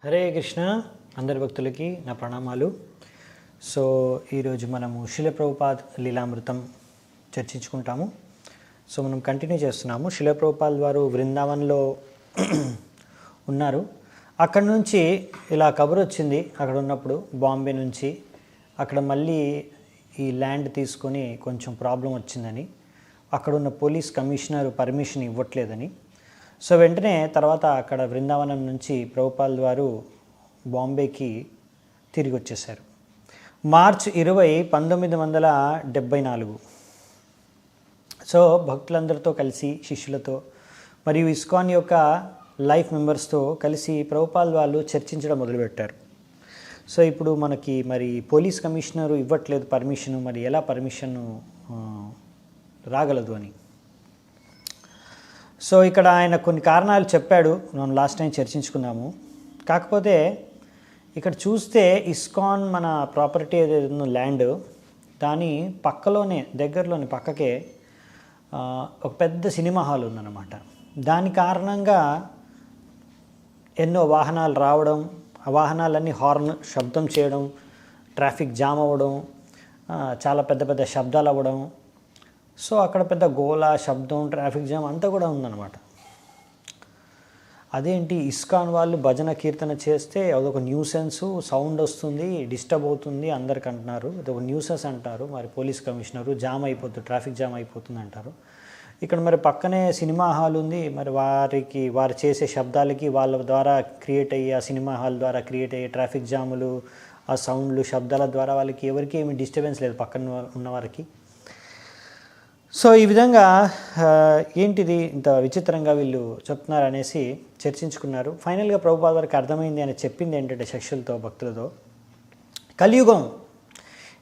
హరే కృష్ణ అందరి భక్తులకి నా ప్రణామాలు. సో ఈరోజు మనము శిల ప్రభుపాద్ లీలామృతం చర్చించుకుంటాము. సో మనం కంటిన్యూ చేస్తున్నాము. శిల ప్రభుపాద్ వారు వృందావన్లో ఉన్నారు. అక్కడ నుంచి ఇలా కబురు వచ్చింది, అక్కడ ఉన్నప్పుడు బాంబే నుంచి అక్కడ మళ్ళీ ఈ ల్యాండ్ తీసుకొని కొంచెం ప్రాబ్లం వచ్చిందని, అక్కడ ఉన్న పోలీస్ కమిషనర్ పర్మిషన్ ఇవ్వట్లేదని. సో వెంటనే తర్వాత అక్కడ బృందావనం నుంచి ప్రభుపాల్ వారు బాంబేకి తిరిగి వచ్చేసారు. మార్చి 20, 1974. సో భక్తులందరితో కలిసి, శిష్యులతో మరియు ఇస్కాన్ యొక్క లైఫ్ మెంబర్స్తో కలిసి ప్రభుపాల్ వాళ్ళు చర్చించడం మొదలుపెట్టారు. సో ఇప్పుడు మనకి మరి పోలీస్ కమిషనరు ఇవ్వట్లేదు పర్మిషను, మరి ఎలా పర్మిషన్ రాగలదు అని. సో ఇక్కడ ఆయన కొన్ని కారణాలు చెప్పాడు, మనం లాస్ట్ టైం చర్చించుకున్నాము. కాకపోతే ఇక్కడ చూస్తే ఇస్కాన్ మన ప్రాపర్టీ ఏదైతే ఉందో ల్యాండ్, దాని పక్కలోనే దగ్గరలోని పక్కకే ఒక పెద్ద సినిమా హాల్ ఉందన్నమాట. దాని కారణంగా ఎన్నో వాహనాలు రావడం, ఆ వాహనాలన్నీ హార్న్ శబ్దం చేయడం, ట్రాఫిక్ జామ్ అవ్వడం, చాలా పెద్ద పెద్ద శబ్దాలు అవ్వడం. సో అక్కడ పెద్ద గోల, శబ్దం, ట్రాఫిక్ జామ్ అంతా కూడా ఉందన్నమాట. అదేంటి ఇస్కాన్ వాళ్ళు భజన కీర్తన చేస్తే అదొక న్యూసెన్స్, సౌండ్ వస్తుంది, డిస్టర్బ్ అవుతుంది అందరికి అంటున్నారు, అదొక న్యూసెన్స్ అంటారు. మరి పోలీస్ కమిషనరు జామ్ అయిపోతుంది, ట్రాఫిక్ జామ్ అయిపోతుంది అంటారు. ఇక్కడ మరి పక్కనే సినిమా హాల్ ఉంది, మరి వారు చేసే శబ్దాలకి వాళ్ళ ద్వారా క్రియేట్ అయ్యే, ఆ సినిమా హాల్ ద్వారా క్రియేట్ అయ్యే ట్రాఫిక్ జాములు, ఆ సౌండ్లు, శబ్దాల ద్వారా వాళ్ళకి ఎవరికి ఏమి డిస్టర్బెన్స్ లేదు పక్కన ఉన్నవారికి. సో ఈ విధంగా ఏంటిది ఇంత విచిత్రంగా వీళ్ళు చెప్తున్నారు అనేసి చర్చించుకున్నారు. ఫైనల్గా ప్రభుపాద వారికి అర్థమైంది అని చెప్పింది ఏంటంటే శిష్యులతో, భక్తులతో,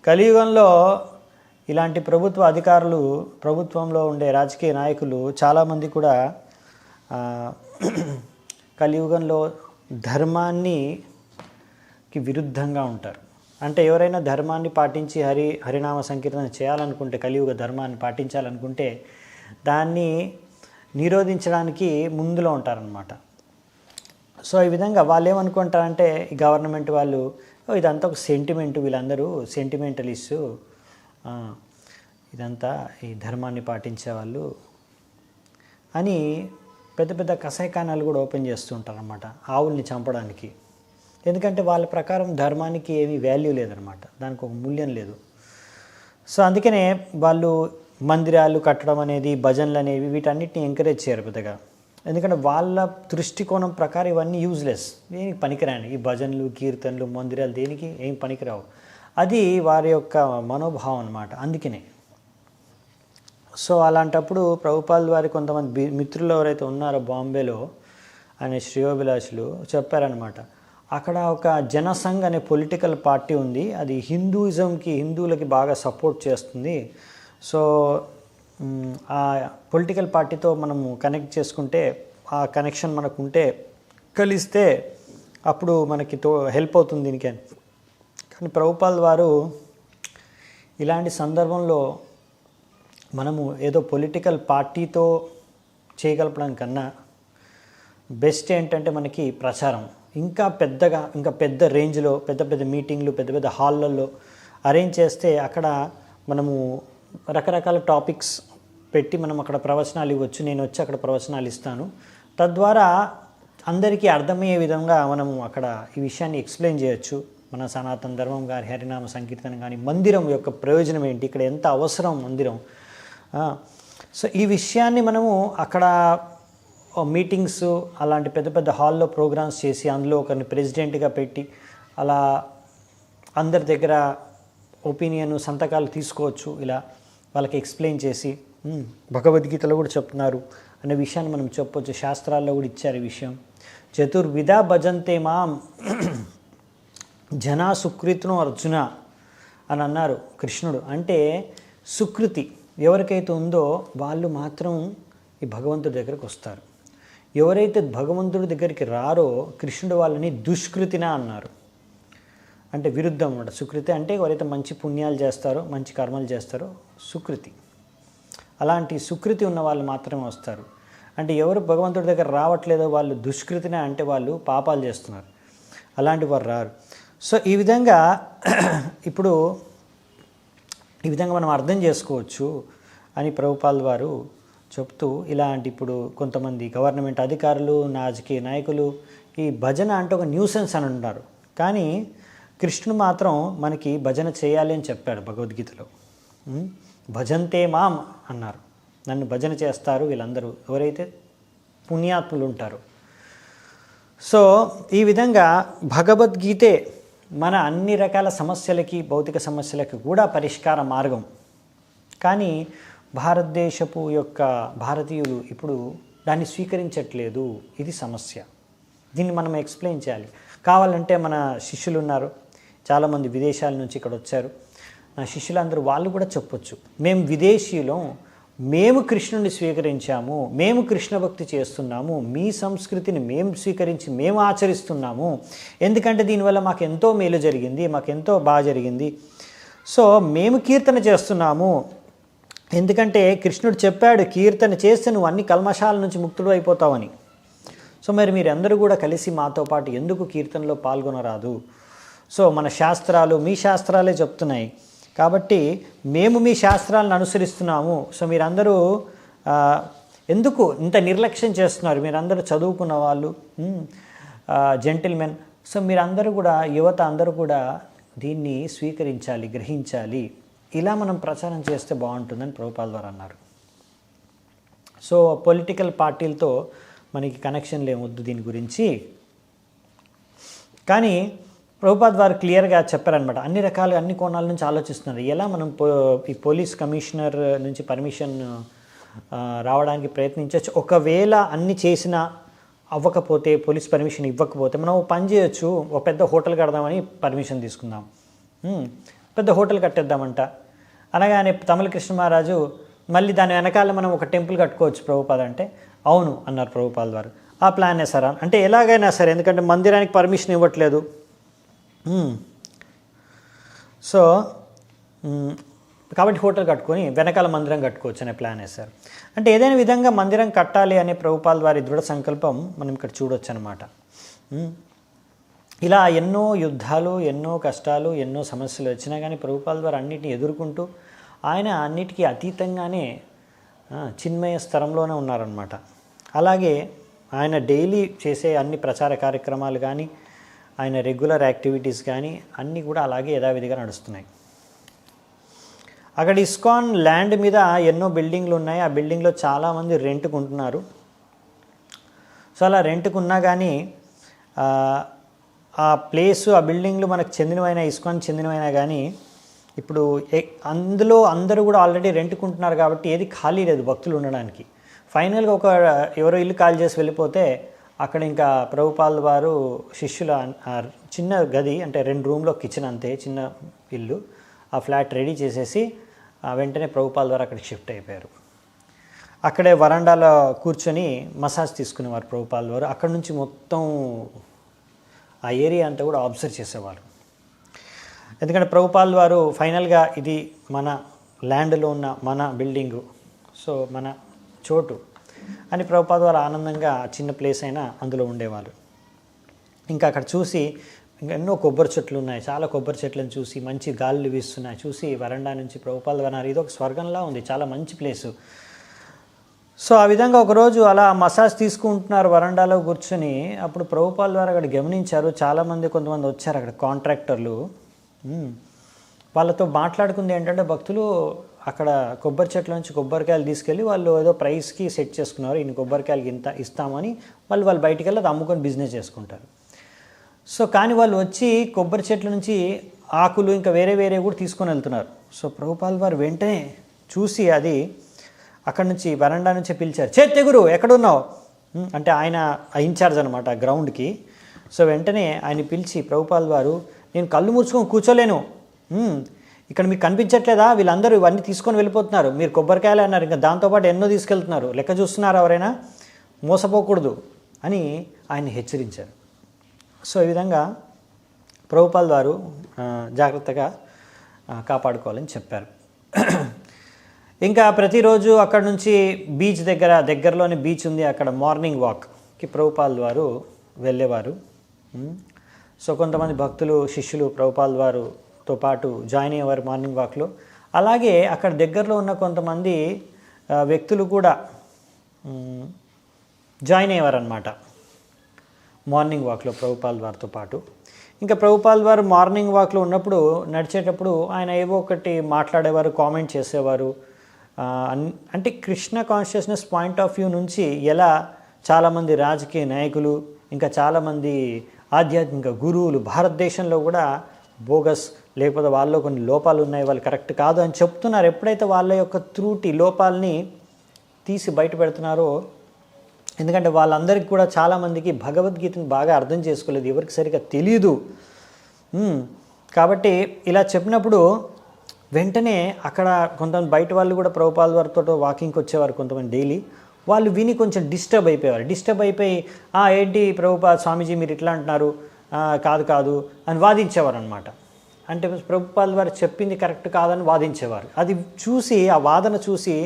కలియుగంలో ఇలాంటి ప్రభుత్వ అధికారులు, ప్రభుత్వంలో ఉండే రాజకీయ నాయకులు చాలామంది కూడా కలియుగంలో ధర్మానికి విరుద్ధంగా ఉంటారు. అంటే ఎవరైనా ధర్మాన్ని పాటించి హరినామ సంకీర్తన చేయాలనుకుంటే, కలియుగ ధర్మాన్ని పాటించాలనుకుంటే దాన్ని నిరోధించడానికి ముందులో ఉంటారనమాట. సో ఈ విధంగా వాళ్ళు ఏమనుకుంటారంటే, ఈ గవర్నమెంట్ వాళ్ళు ఇదంతా ఒక సెంటిమెంటు, వీళ్ళందరూ సెంటిమెంటలిస్టు, ఇదంతా ఈ ధర్మాన్ని పాటించేవాళ్ళు అని పెద్ద పెద్ద కసాయిఖానాలు కూడా ఓపెన్ చేస్తూ ఉంటారన్నమాట ఆవుల్ని చంపడానికి. ఎందుకంటే వాళ్ళ ప్రకారం ధర్మానికి ఏమీ వాల్యూ లేదనమాట, దానికి ఒక మూల్యం లేదు. సో అందుకనే వాళ్ళు మందిరాలు కట్టడం అనేది, భజనలు అనేవి, వీటన్నిటిని ఎంకరేజ్ చేయరు పెద్దగా. ఎందుకంటే వాళ్ళ దృష్టికోణం ప్రకారం ఇవన్నీ యూజ్లెస్, దేనికి పనికిరాని ఈ భజనలు, కీర్తనలు, మందిరాలు దేనికి ఏం పనికిరావు. అది వారి యొక్క మనోభావం అన్నమాట. అందుకనే సో అలాంటప్పుడు ప్రభుపాల్ వారి కొంతమంది మిత్రులు ఎవరైతే ఉన్నారో బాంబేలో అనే శ్రేయోభిలాషులు చెప్పారనమాట, అక్కడ ఒక జనసంఘ్ అనే పొలిటికల్ పార్టీ ఉంది, అది హిందువులకి బాగా సపోర్ట్ చేస్తుంది. సో ఆ పొలిటికల్ పార్టీతో మనము కనెక్ట్ చేసుకుంటే, ఆ కనెక్షన్ మనకు ఉంటే, కలిస్తే అప్పుడు మనకి హెల్ప్ అవుతుంది దీనికి. కానీ ప్రభుపాల్ వారు ఇలాంటి సందర్భంలో మనము ఏదో పొలిటికల్ పార్టీతో చేయగలపడానికన్నా బెస్ట్ ఏంటంటే మనకి ప్రచారం ఇంకా పెద్ద రేంజ్లో, పెద్ద పెద్ద మీటింగ్లు, పెద్ద పెద్ద హాళ్ళల్లో అరేంజ్ చేస్తే అక్కడ మనము రకరకాల టాపిక్స్ పెట్టి మనం అక్కడ ప్రవచనాలు ఇవ్వచ్చు. నేను వచ్చి అక్కడ ప్రవచనాలు ఇస్తాను. తద్వారా అందరికీ అర్థమయ్యే విధంగా మనము అక్కడ ఈ విషయాన్ని ఎక్స్ప్లెయిన్ చేయొచ్చు. మన సనాతన ధర్మం కానీ, హరినామ సంకీర్తన కానీ, మందిరం యొక్క ప్రయోజనం ఏంటి, ఇక్కడ ఎంత అవసరం మందిరం. సో ఈ విషయాన్ని మనము అక్కడ మీటింగ్స్, అలాంటి పెద్ద పెద్ద హాల్లో ప్రోగ్రామ్స్ చేసి అందులో ఒకరిని ప్రెసిడెంట్గా పెట్టి అలా అందరి దగ్గర ఒపీనియన్, సంతకాలు తీసుకోవచ్చు. ఇలా వాళ్ళకి ఎక్స్ప్లెయిన్ చేసి భగవద్గీతలో కూడా చెప్తున్నారు అనే విషయాన్ని మనం చెప్పొచ్చు. శాస్త్రాల్లో కూడా ఇచ్చారు ఈ విషయం. చతుర్విధ భజంతే మాం జనా సుకృతిను అర్జున అని అన్నారు కృష్ణుడు. అంటే సుకృతి ఎవరికైతే ఉందో వాళ్ళు మాత్రం ఈ భగవంతుడి దగ్గరికి వస్తారు. ఎవరైతే భగవంతుడి దగ్గరికి రారో కృష్ణుడు వాళ్ళని దుష్కృతిన అన్నారు. అంటే విరుద్ధం అన్నమాట. సుకృతి అంటే ఎవరైతే మంచి పుణ్యాలు చేస్తారో, మంచి కర్మలు చేస్తారో సుకృతి. అలాంటి సుకృతి ఉన్న వాళ్ళు మాత్రమే వస్తారు. అంటే ఎవరు భగవంతుడి దగ్గర రావట్లేదో వాళ్ళు దుష్కృతినే, అంటే వాళ్ళు పాపాలు చేస్తున్నారు. అలాంటి వారు రారు. సో ఈ విధంగా ఇప్పుడు ఈ విధంగా మనం అర్థం చేసుకోవచ్చు అని ప్రభుపాల్ వారు చెప్తూ, ఇలాంటి ఇప్పుడు కొంతమంది గవర్నమెంట్ అధికారులు, రాజకీయ నాయకులు ఈ భజన అంటే ఒక న్యూసెన్స్ అని అంటారు. కానీ కృష్ణుడు మాత్రం మనకి భజన చేయాలి అని చెప్పాడు భగవద్గీతలో. భజంతే మాం అన్నారు, నన్ను భజన చేస్తారు వీళ్ళందరూ ఎవరైతే పుణ్యాత్ములు ఉంటారో. సో ఈ విధంగా భగవద్గీతే మన అన్ని రకాల సమస్యలకి, భౌతిక సమస్యలకి కూడా పరిష్కార మార్గం. కానీ భారతదేశపు యొక్క భారతీయులు ఇప్పుడు దాన్ని స్వీకరించట్లేదు. ఇది సమస్య. దీన్ని మనం ఎక్స్ప్లెయిన్ చేయాలి. కావాలంటే మన శిష్యులు ఉన్నారు, చాలామంది విదేశాల నుంచి ఇక్కడ వచ్చారు. నా శిష్యులందరూ వాళ్ళు కూడా చెప్పొచ్చు, మేము విదేశీయులం, మేము కృష్ణుని స్వీకరించాము, మేము కృష్ణ భక్తి చేస్తున్నాము, మీ సంస్కృతిని మేము స్వీకరించి మేము ఆచరిస్తున్నాము, ఎందుకంటే దీనివల్ల మాకు ఎంతో మేలు జరిగింది, మాకు ఎంతో బాగా జరిగింది. సో మేము కీర్తన చేస్తున్నాము, ఎందుకంటే కృష్ణుడు చెప్పాడు కీర్తన చేస్తే నువ్వు అన్ని కల్మషాల నుంచి ముక్తుడు అయిపోతావని. సో మరి మీరందరూ కూడా కలిసి మాతో పాటు ఎందుకు కీర్తనలో పాల్గొనరాదు? సో మన శాస్త్రాలు, మీ శాస్త్రాలే చెప్తున్నాయి కాబట్టి మేము మీ శాస్త్రాలను అనుసరిస్తున్నాము. సో మీరందరూ ఎందుకు ఇంత నిర్లక్ష్యం చేస్తున్నారు? మీరందరూ చదువుకున్న వాళ్ళు, జెంటిల్మెన్. సో మీరందరూ కూడా, యువత అందరూ కూడా దీన్ని స్వీకరించాలి, గ్రహించాలి. ఇలా మనం ప్రచారం చేస్తే బాగుంటుందని ప్రభుపాల్ వారు అన్నారు. సో పొలిటికల్ పార్టీలతో మనకి కనెక్షన్లు ఏమొద్దు దీని గురించి. కానీ ప్రభుపాద్ వారు క్లియర్గా చెప్పారనమాట, అన్ని రకాలుగా అన్ని కోణాల నుంచి ఆలోచిస్తున్నారు. ఎలా మనం ఈ పోలీస్ కమిషనర్ నుంచి పర్మిషన్ రావడానికి ప్రయత్నించవచ్చు. ఒకవేళ అన్ని చేసినా అవ్వకపోతే, పోలీస్ పర్మిషన్ ఇవ్వకపోతే మనం పని చేయొచ్చు, ఒక పెద్ద హోటల్ కడదామని పర్మిషన్ తీసుకుందాం, పెద్ద హోటల్ కట్టేద్దామంట అనగానే తమిళ కృష్ణ మహారాజు మళ్ళీ దాని వెనకాల మనం ఒక టెంపుల్ కట్టుకోవచ్చు ప్రభుపాద్ అంటే, అవును అన్నారు ప్రభుపాల్ వారు. ఆ ప్లాన్ వేసారా అంటే ఎలాగైనా సరే, ఎందుకంటే మందిరానికి పర్మిషన్ ఇవ్వట్లేదు. సో కాబట్టి హోటల్ కట్టుకొని వెనకాల మందిరం కట్టుకోవచ్చు అనే ప్లాన్ వేశారు. అంటే ఏదైనా విధంగా మందిరం కట్టాలి అనే ప్రభుపాల్ వారి దృఢ సంకల్పం మనం ఇక్కడ చూడొచ్చు అనమాట. ఇలా ఎన్నో యుద్ధాలు, ఎన్నో కష్టాలు, ఎన్నో సమస్యలు వచ్చినా కానీ ప్రభుపాల్ వారు అన్నిటిని ఎదుర్కొంటూ ఆయన అన్నిటికీ అతీతంగానే చిన్మయ స్థలంలోనే ఉన్నారనమాట. అలాగే ఆయన డైలీ చేసే అన్ని ప్రచార కార్యక్రమాలు కానీ, ఆయన రెగ్యులర్ యాక్టివిటీస్ కానీ అన్నీ కూడా అలాగే యథావిధిగా నడుస్తున్నాయి. అక్కడ ఇస్కాన్ ల్యాండ్ మీద ఎన్నో బిల్డింగ్లు ఉన్నాయి. ఆ బిల్డింగ్లో చాలామంది రెంట్కు ఉంటున్నారు. సో అలా రెంట్కు ఉన్నా కానీ ఆ ప్లేసు, ఆ బిల్డింగ్లు మనకు చెందినవైనా, ఇస్కాన్ చెందినవైనా కానీ ఇప్పుడు అందులో అందరూ కూడా ఆల్రెడీ రెంట్కుంటున్నారు కాబట్టి ఏది ఖాళీ లేదు భక్తులు ఉండడానికి. ఫైనల్గా ఒక ఎవరో ఇల్లు ఖాళీ చేసి వెళ్ళిపోతే అక్కడ ఇంకా ప్రభుపాల్ వారు శిష్యుల చిన్న గది, అంటే 2 రూమ్లో కిచెన్, అంతే చిన్న ఇల్లు, ఆ ఫ్లాట్ రెడీ చేసేసి వెంటనే ప్రభుపాల్ వారు అక్కడికి షిఫ్ట్ అయిపోయారు. అక్కడే వరండాలో కూర్చొని మసాజ్ తీసుకునేవారు ప్రభుపాల్ వారు. అక్కడ నుంచి మొత్తం ఆ ఏరియా అంతా కూడా అబ్జర్వ్ చేసేవారు. ఎందుకంటే ప్రభుపాల్ వారు ఫైనల్గా ఇది మన ల్యాండ్లో ఉన్న మన బిల్డింగు, సో మన చోటు అని ప్రభుపాద్ వారు ఆనందంగా చిన్న ప్లేస్ అయినా అందులో ఉండేవాళ్ళు. ఇంకా అక్కడ చూసి ఇంకా ఎన్నో కొబ్బరి చెట్లు ఉన్నాయి, చాలా కొబ్బరి చెట్లను చూసి మంచి గాలులు వీస్తున్నాయి చూసి వరండా నుంచి ప్రభుపాద్ వారు ఇది ఒక స్వర్గంలా ఉంది, చాలా మంచి ప్లేసు. సో ఆ విధంగా ఒకరోజు అలా మసాజ్ తీసుకుంటున్నారు వరండాలో కూర్చొని. అప్పుడు ప్రభుపాల్ వారు అక్కడ గమనించారు, చాలామంది కొంతమంది వచ్చారు అక్కడ కాంట్రాక్టర్లు. వాళ్ళతో మాట్లాడుకుంది ఏంటంటే, భక్తులు అక్కడ కొబ్బరి చెట్ల నుంచి కొబ్బరికాయలు తీసుకెళ్ళి వాళ్ళు ఏదో ప్రైస్కి సెట్ చేసుకున్నారు, ఇన్ని కొబ్బరికాయలకి ఇంత ఇస్తామని. వాళ్ళు బయటికి వెళ్ళి అది అమ్ముకొని బిజినెస్ చేసుకుంటారు. సో కానీ వాళ్ళు వచ్చి కొబ్బరి చెట్ల నుంచి ఆకులు ఇంకా వేరే వేరే కూడా తీసుకొని వెళ్తున్నారు. సో ప్రభుపాల్ వారు వెంటనే చూసి అది అక్కడి నుంచి వరండా నుంచి పిలిచారు, తెగురు ఎక్కడున్నావు అంటే ఆయన ఇన్ఛార్జ్ అనమాట గ్రౌండ్కి. సో వెంటనే ఆయన పిలిచి ప్రభుపాల్ వారు, నేను కళ్ళు మూసుకొని కూర్చోలేను, ఇక్కడ మీకు కనిపించట్లేదా, వీళ్ళందరూ ఇవన్నీ తీసుకొని వెళ్ళిపోతున్నారు, మీరు కొబ్బరికాయలు అన్నారు, ఇంకా దాంతోపాటు ఎన్నో తీసుకెళ్తున్నారు, లెక్క చూస్తున్నారు, ఎవరైనా మోసపోకూడదు అని ఆయన హెచ్చరించారు. సో ఈ విధంగా ప్రభుపాల్ వారు జాగ్రత్తగా కాపాడుకోవాలని చెప్పారు. ఇంకా ప్రతిరోజు అక్కడ నుంచి బీచ్ దగ్గరలోనే బీచ్ ఉంది, అక్కడ మార్నింగ్ వాక్కి ప్రభుపాల్ వారు వెళ్ళేవారు. సో కొంతమంది భక్తులు శిష్యులు ప్రభుపాల్ వారితో పాటు జాయిన్ అయ్యేవారు మార్నింగ్ వాక్లో. అలాగే అక్కడ దగ్గరలో ఉన్న కొంతమంది వ్యక్తులు కూడా జాయిన్ అయ్యేవారు అనమాట మార్నింగ్ వాక్లో ప్రభుపాల్ వారితో పాటు. ఇంకా ప్రభుపాల్ వారు మార్నింగ్ వాక్లో ఉన్నప్పుడు నడిచేటప్పుడు ఆయన ఏవో ఒకటి మాట్లాడేవారు, కామెంట్ చేసేవారు. అంటే Krishna consciousness point of view నుంచి ఎలా చాలామంది రాజకీయ నాయకులు, ఇంకా చాలామంది ఆధ్యాత్మిక గురువులు భారతదేశంలో కూడా బోగస్, లేకపోతే వాళ్ళలో కొన్ని లోపాలు ఉన్నాయి, వాళ్ళు కరెక్ట్ కాదు అని చెప్తున్నారు. ఎప్పుడైతే వాళ్ళ యొక్క త్రుటి లోపాలని తీసి బయట పెడుతున్నారో, ఎందుకంటే వాళ్ళందరికీ కూడా చాలామందికి భగవద్గీతను బాగా అర్థం చేసుకోలేదు, ఎవరికి సరిగ్గా తెలియదు. కాబట్టి ఇలా చెప్పినప్పుడు వెంటనే అక్కడ కొంతమంది బయట వాళ్ళు కూడా ప్రభుపాల్ వారితో వాకింగ్కి వచ్చేవారు కొంతమంది డైలీ. వాళ్ళు విని కొంచెం డిస్టర్బ్ అయిపోయేవారు. డిస్టర్బ్ అయిపోయి ఏంటి ప్రభుపాల్ స్వామీజీ మీరు ఇట్లా అంటున్నారు, కాదు అని వాదించేవారు అనమాట. అంటే ప్రభుపాల్ వారు చెప్పింది కరెక్ట్ కాదని వాదించేవారు. అది చూసి, ఆ వాదన చూసి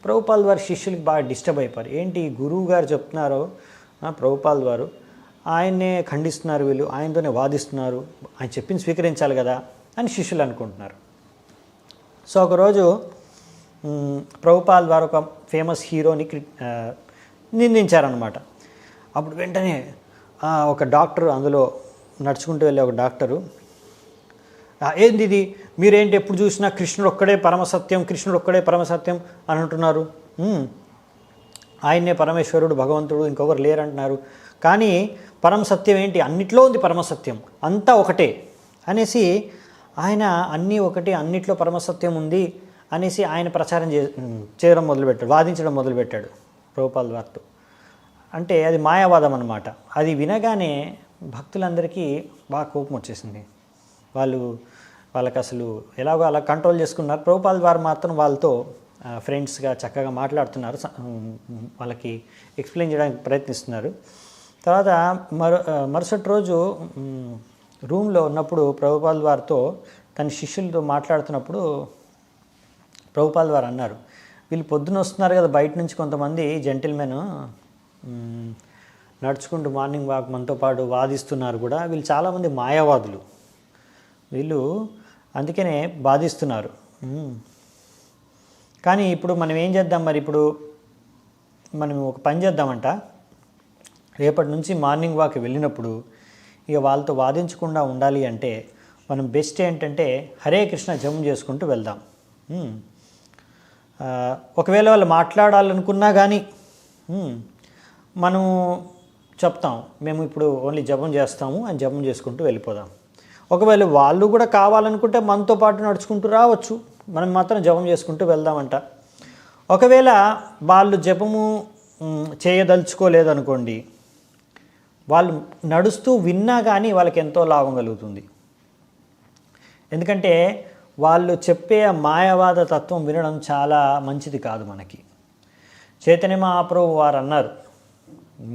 ప్రభుపాల్ వారి శిష్యులకి బాగా డిస్టర్బ్ అయిపోయారు. ఏంటి గురువు గారు చెప్తున్నారో ప్రభుపాల్ వారు, ఆయన్నే ఖండిస్తున్నారు, వీళ్ళు ఆయనతోనే వాదిస్తున్నారు, ఆయన చెప్పింది స్వీకరించాలి కదా అని శిష్యులు అనుకుంటున్నారు. సో ఒకరోజు ప్రభుపాల్ వారు ఒక ఫేమస్ హీరోని నిందించారనమాట. అప్పుడు వెంటనే ఒక డాక్టరు, అందులో నడుచుకుంటూ వెళ్ళే ఒక డాక్టరు, ఏంది ఇది, మీరేంటి ఎప్పుడు చూసినా కృష్ణుడు ఒక్కడే పరమసత్యం, కృష్ణుడు ఒక్కడే పరమసత్యం అని అంటున్నారు, ఆయన్నే పరమేశ్వరుడు భగవంతుడు ఇంకొకరు లేరంటున్నారు, కానీ పరమసత్యం ఏంటి, అన్నిట్లో ఉంది పరమసత్యం, అంతా ఒకటే అనేసి ఆయన అన్నీ ఒకటి, అన్నిట్లో పరమసత్యం ఉంది అనేసి ఆయన ప్రచారం చేయడం మొదలుపెట్టాడు, వాదించడం మొదలుపెట్టాడు ప్రభుపాల్ వారితో. అంటే అది మాయావాదం అన్నమాట. అది వినగానే భక్తులందరికీ బాగా కోపం వచ్చేసింది. వాళ్ళకి అసలు ఎలాగో అలా కంట్రోల్ చేసుకున్నారు. ప్రభుపాల్ వారు మాత్రం వాళ్ళతో ఫ్రెండ్స్గా చక్కగా మాట్లాడుతున్నారు, వాళ్ళకి ఎక్స్ప్లెయిన్ చేయడానికి ప్రయత్నిస్తున్నారు. తర్వాత మరుసటి రోజు రూమ్లో ఉన్నప్పుడు ప్రభుపాల్ వారితో తన శిష్యులతో మాట్లాడుతున్నప్పుడు ప్రభుపాల్ వారు అన్నారు, వీళ్ళు పొద్దున వస్తున్నారు కదా బయట నుంచి కొంతమంది జెంటిల్మెన్ నడుచుకుంటూ మార్నింగ్ వాక్ మనతో పాటు వాదిస్తున్నారు కూడా, వీళ్ళు చాలామంది మాయావాదులు, వీళ్ళు అందుకనే బాధిస్తున్నారు. కానీ ఇప్పుడు మనం ఏం చేద్దాం, మరి ఇప్పుడు మనం ఒక పని చేద్దామంట, రేపటి నుంచి మార్నింగ్ వాక్ వెళ్ళినప్పుడు ఇక వాళ్ళతో వాదించకుండా ఉండాలి అంటే మనం బెస్ట్ ఏంటంటే హరే కృష్ణ జపం చేసుకుంటూ వెళ్దాం. ఒకవేళ వాళ్ళు మాట్లాడాలనుకున్నా కానీ మనము చెప్తాం, మేము ఇప్పుడు ఓన్లీ జపం చేస్తాము అని జపం చేసుకుంటూ వెళ్ళిపోదాం. ఒకవేళ వాళ్ళు కూడా కావాలనుకుంటే మనతో పాటు నడుచుకుంటూ రావచ్చు, మనం మాత్రం జపం చేసుకుంటూ వెళ్దామంట. ఒకవేళ వాళ్ళు జపము చేయదలుచుకోలేదనుకోండి, వాళ్ళు నడుస్తూ విన్నా కానీ వాళ్ళకి ఎంతో లాభం కలుగుతుంది. ఎందుకంటే వాళ్ళు చెప్పే మాయావాద తత్వం వినడం చాలా మంచిది కాదు మనకి. చైతన్య మహాప్రభు వారు అన్నారు,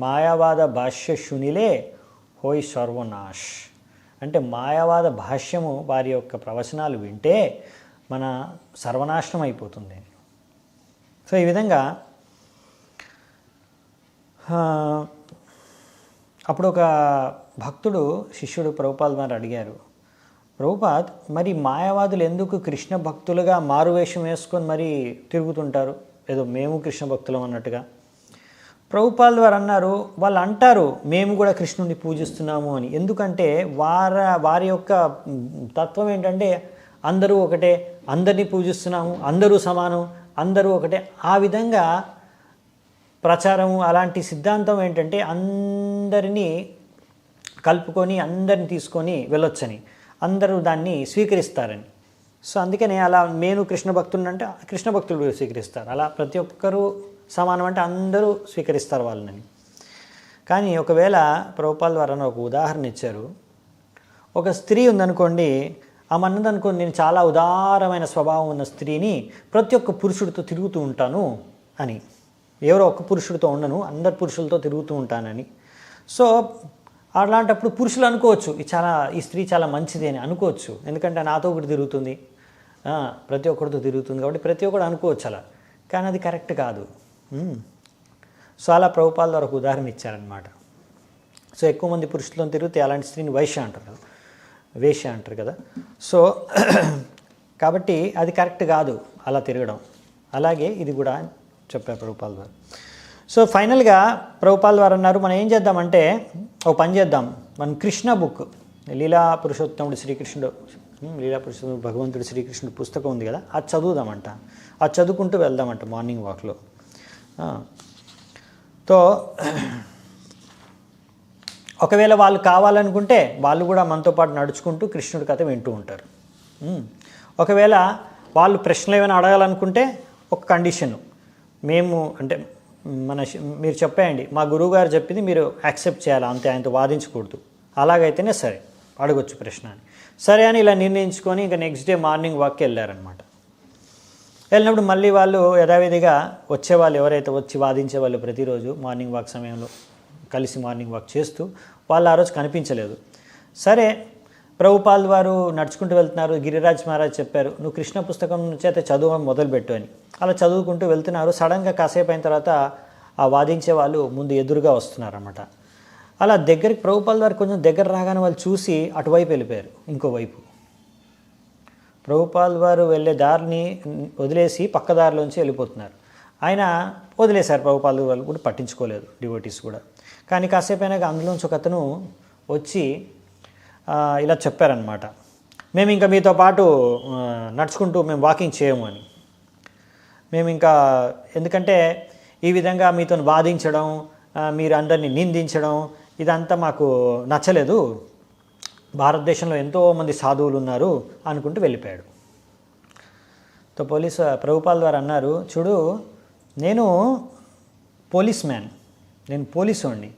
మాయావాద భాష్య శునిలే హోయ్ సర్వనాష్. అంటే మాయావాద భాష్యము వారి యొక్క ప్రవచనాలు వింటే మన సర్వనాశనం అయిపోతుంది. సో ఈ విధంగా అప్పుడు ఒక భక్తుడు శిష్యుడు ప్రభుపాల్ వారు అడిగారు, ప్రభుపాద్ మరి మాయావాదులు ఎందుకు కృష్ణ భక్తులుగా మారువేషం వేసుకొని మరి తిరుగుతుంటారు, ఏదో మేము కృష్ణ భక్తులం అన్నట్టుగా. ప్రభుపాల్ వారు అన్నారు, వాళ్ళు అంటారు మేము కూడా కృష్ణుడిని పూజిస్తున్నాము అని. ఎందుకంటే వారి యొక్క తత్వం ఏంటంటే అందరూ ఒకటే, అందరినీ పూజిస్తున్నాము, అందరూ సమానం, అందరూ ఒకటే. ఆ విధంగా ప్రచారము, అలాంటి సిద్ధాంతం ఏంటంటే అందరినీ కలుపుకొని అందరిని తీసుకొని వెళ్ళొచ్చని, అందరూ దాన్ని స్వీకరిస్తారని. సో అందుకనే అలా నేను కృష్ణ భక్తుడు అంటే కృష్ణ భక్తులు స్వీకరిస్తారు, అలా ప్రతి ఒక్కరూ సమానం అంటే అందరూ స్వీకరిస్తారు వాళ్ళని. కానీ ఒకవేళ ప్రభుపాల్ వారు ఒక ఉదాహరణ ఇచ్చారు. ఒక స్త్రీ ఉందనుకోండి, ఆమె అన్నదనుకోండి, నేను చాలా ఉదారమైన స్వభావం ఉన్న స్త్రీని ప్రతి ఒక్క పురుషుడితో తిరుగుతూ ఉంటాను అని, ఎవరో ఒక్క పురుషుడితో ఉండను, అందరు పురుషులతో తిరుగుతూ ఉంటానని. సో అలాంటప్పుడు పురుషులు అనుకోవచ్చు ఈ స్త్రీ చాలా మంచిది అని అనుకోవచ్చు, ఎందుకంటే నాతో ఒకటి తిరుగుతుంది, ప్రతి ఒక్కరితో తిరుగుతుంది కాబట్టి ప్రతి ఒక్కరు అనుకోవచ్చు అలా. కానీ అది కరెక్ట్ కాదు. సో అలా ప్రభుపాల్ వారు ఒక ఉదాహరణ ఇచ్చారనమాట. సో ఎక్కువ మంది పురుషులతో తిరిగితే అలాంటి స్త్రీని వైశ్య అంటారు కదా, వేశ్య అంటారు కదా. సో కాబట్టి అది కరెక్ట్ కాదు అలా తిరగడం. అలాగే ఇది కూడా చెప్పారు ప్రభుపాల్ వారు. సో ఫైనల్గా ప్రభుపాల్ వారు అన్నారు, మనం ఏం చేద్దామంటే ఒక పని చేద్దాం, మనం కృష్ణ బుక్ లీలా పురుషోత్తముడు శ్రీకృష్ణుడు, లీలా పురుషోత్తముడు భగవంతుడు శ్రీకృష్ణుడు పుస్తకం ఉంది కదా, అది చదువుదామంట, అది చదువుకుంటూ వెళ్దామంట మార్నింగ్ వాక్లో. తో ఒకవేళ వాళ్ళు కావాలనుకుంటే వాళ్ళు కూడా మనతో పాటు నడుచుకుంటూ కృష్ణుడి కథ వింటూ ఉంటారు. ఒకవేళ వాళ్ళు ప్రశ్నలు ఏమైనా అడగాలనుకుంటే ఒక కండిషను, మేము అంటే మీరు చెప్పేయండి, మా గురువుగారు చెప్పింది మీరు యాక్సెప్ట్ చేయాలి అంతే, ఆయనతో వాదించకూడదు, అలాగైతేనే సరే అడగొచ్చు ప్రశ్న అని. సరే అని ఇలా నిర్ణయించుకొని ఇంకా నెక్స్ట్ డే మార్నింగ్ వాక్కి వెళ్ళారనమాట. వెళ్ళినప్పుడు మళ్ళీ వాళ్ళు యథావిధిగా వచ్చేవాళ్ళు ఎవరైతే వచ్చి వాదించేవాళ్ళు ప్రతిరోజు మార్నింగ్ వాక్ సమయంలో కలిసి మార్నింగ్ వాక్ చేస్తూ వాళ్ళు ఆ రోజు కనిపించలేదు. సరే ప్రభుపాల్ వారు నడుచుకుంటూ వెళ్తున్నారు, గిరిరాజ్ మహారాజ్ చెప్పారు, నువ్వు కృష్ణ పుస్తకం నుంచి అయితే చదువు మొదలుపెట్టు అని. అలా చదువుకుంటూ వెళ్తున్నారు. సడన్గా కాసేపు అయిన తర్వాత ఆ వాదించే వాళ్ళు ముందు ఎదురుగా వస్తున్నారన్నమాట. అలా దగ్గరికి ప్రభుపాల్ వారు కొంచెం దగ్గర రాగానే వాళ్ళు చూసి అటువైపు వెళ్ళిపోయారు, ఇంకోవైపు. ప్రభుపాల్ వారు వెళ్ళే దారిని వదిలేసి పక్క దారిలోంచి వెళ్ళిపోతున్నారు. ఆయన వదిలేశారు, ప్రభుపాల్ వారు కూడా పట్టించుకోలేదు, డివోటీస్ కూడా. కానీ కాసేపు అయినాక అందులోంచి ఒక అతను వచ్చి ఇలా చెప్పారనమాట, మేము ఇంకా మీతో పాటు నడుచుకుంటూ మేము వాకింగ్ చేయము అని. మేము ఇంకా ఎందుకంటే ఈ విధంగా మీతో వాదించడం, మీరు అందరినీ నిందించడం ఇదంతా మాకు నచ్చలేదు, భారతదేశంలో ఎంతోమంది సాధువులు ఉన్నారు అనుకుంటూ వెళ్ళిపోయాడు. తో ప్రభుపాల్ వారు అన్నారు, చూడు నేను పోలీస్ మ్యాన్, నేను పోలీసోడిని.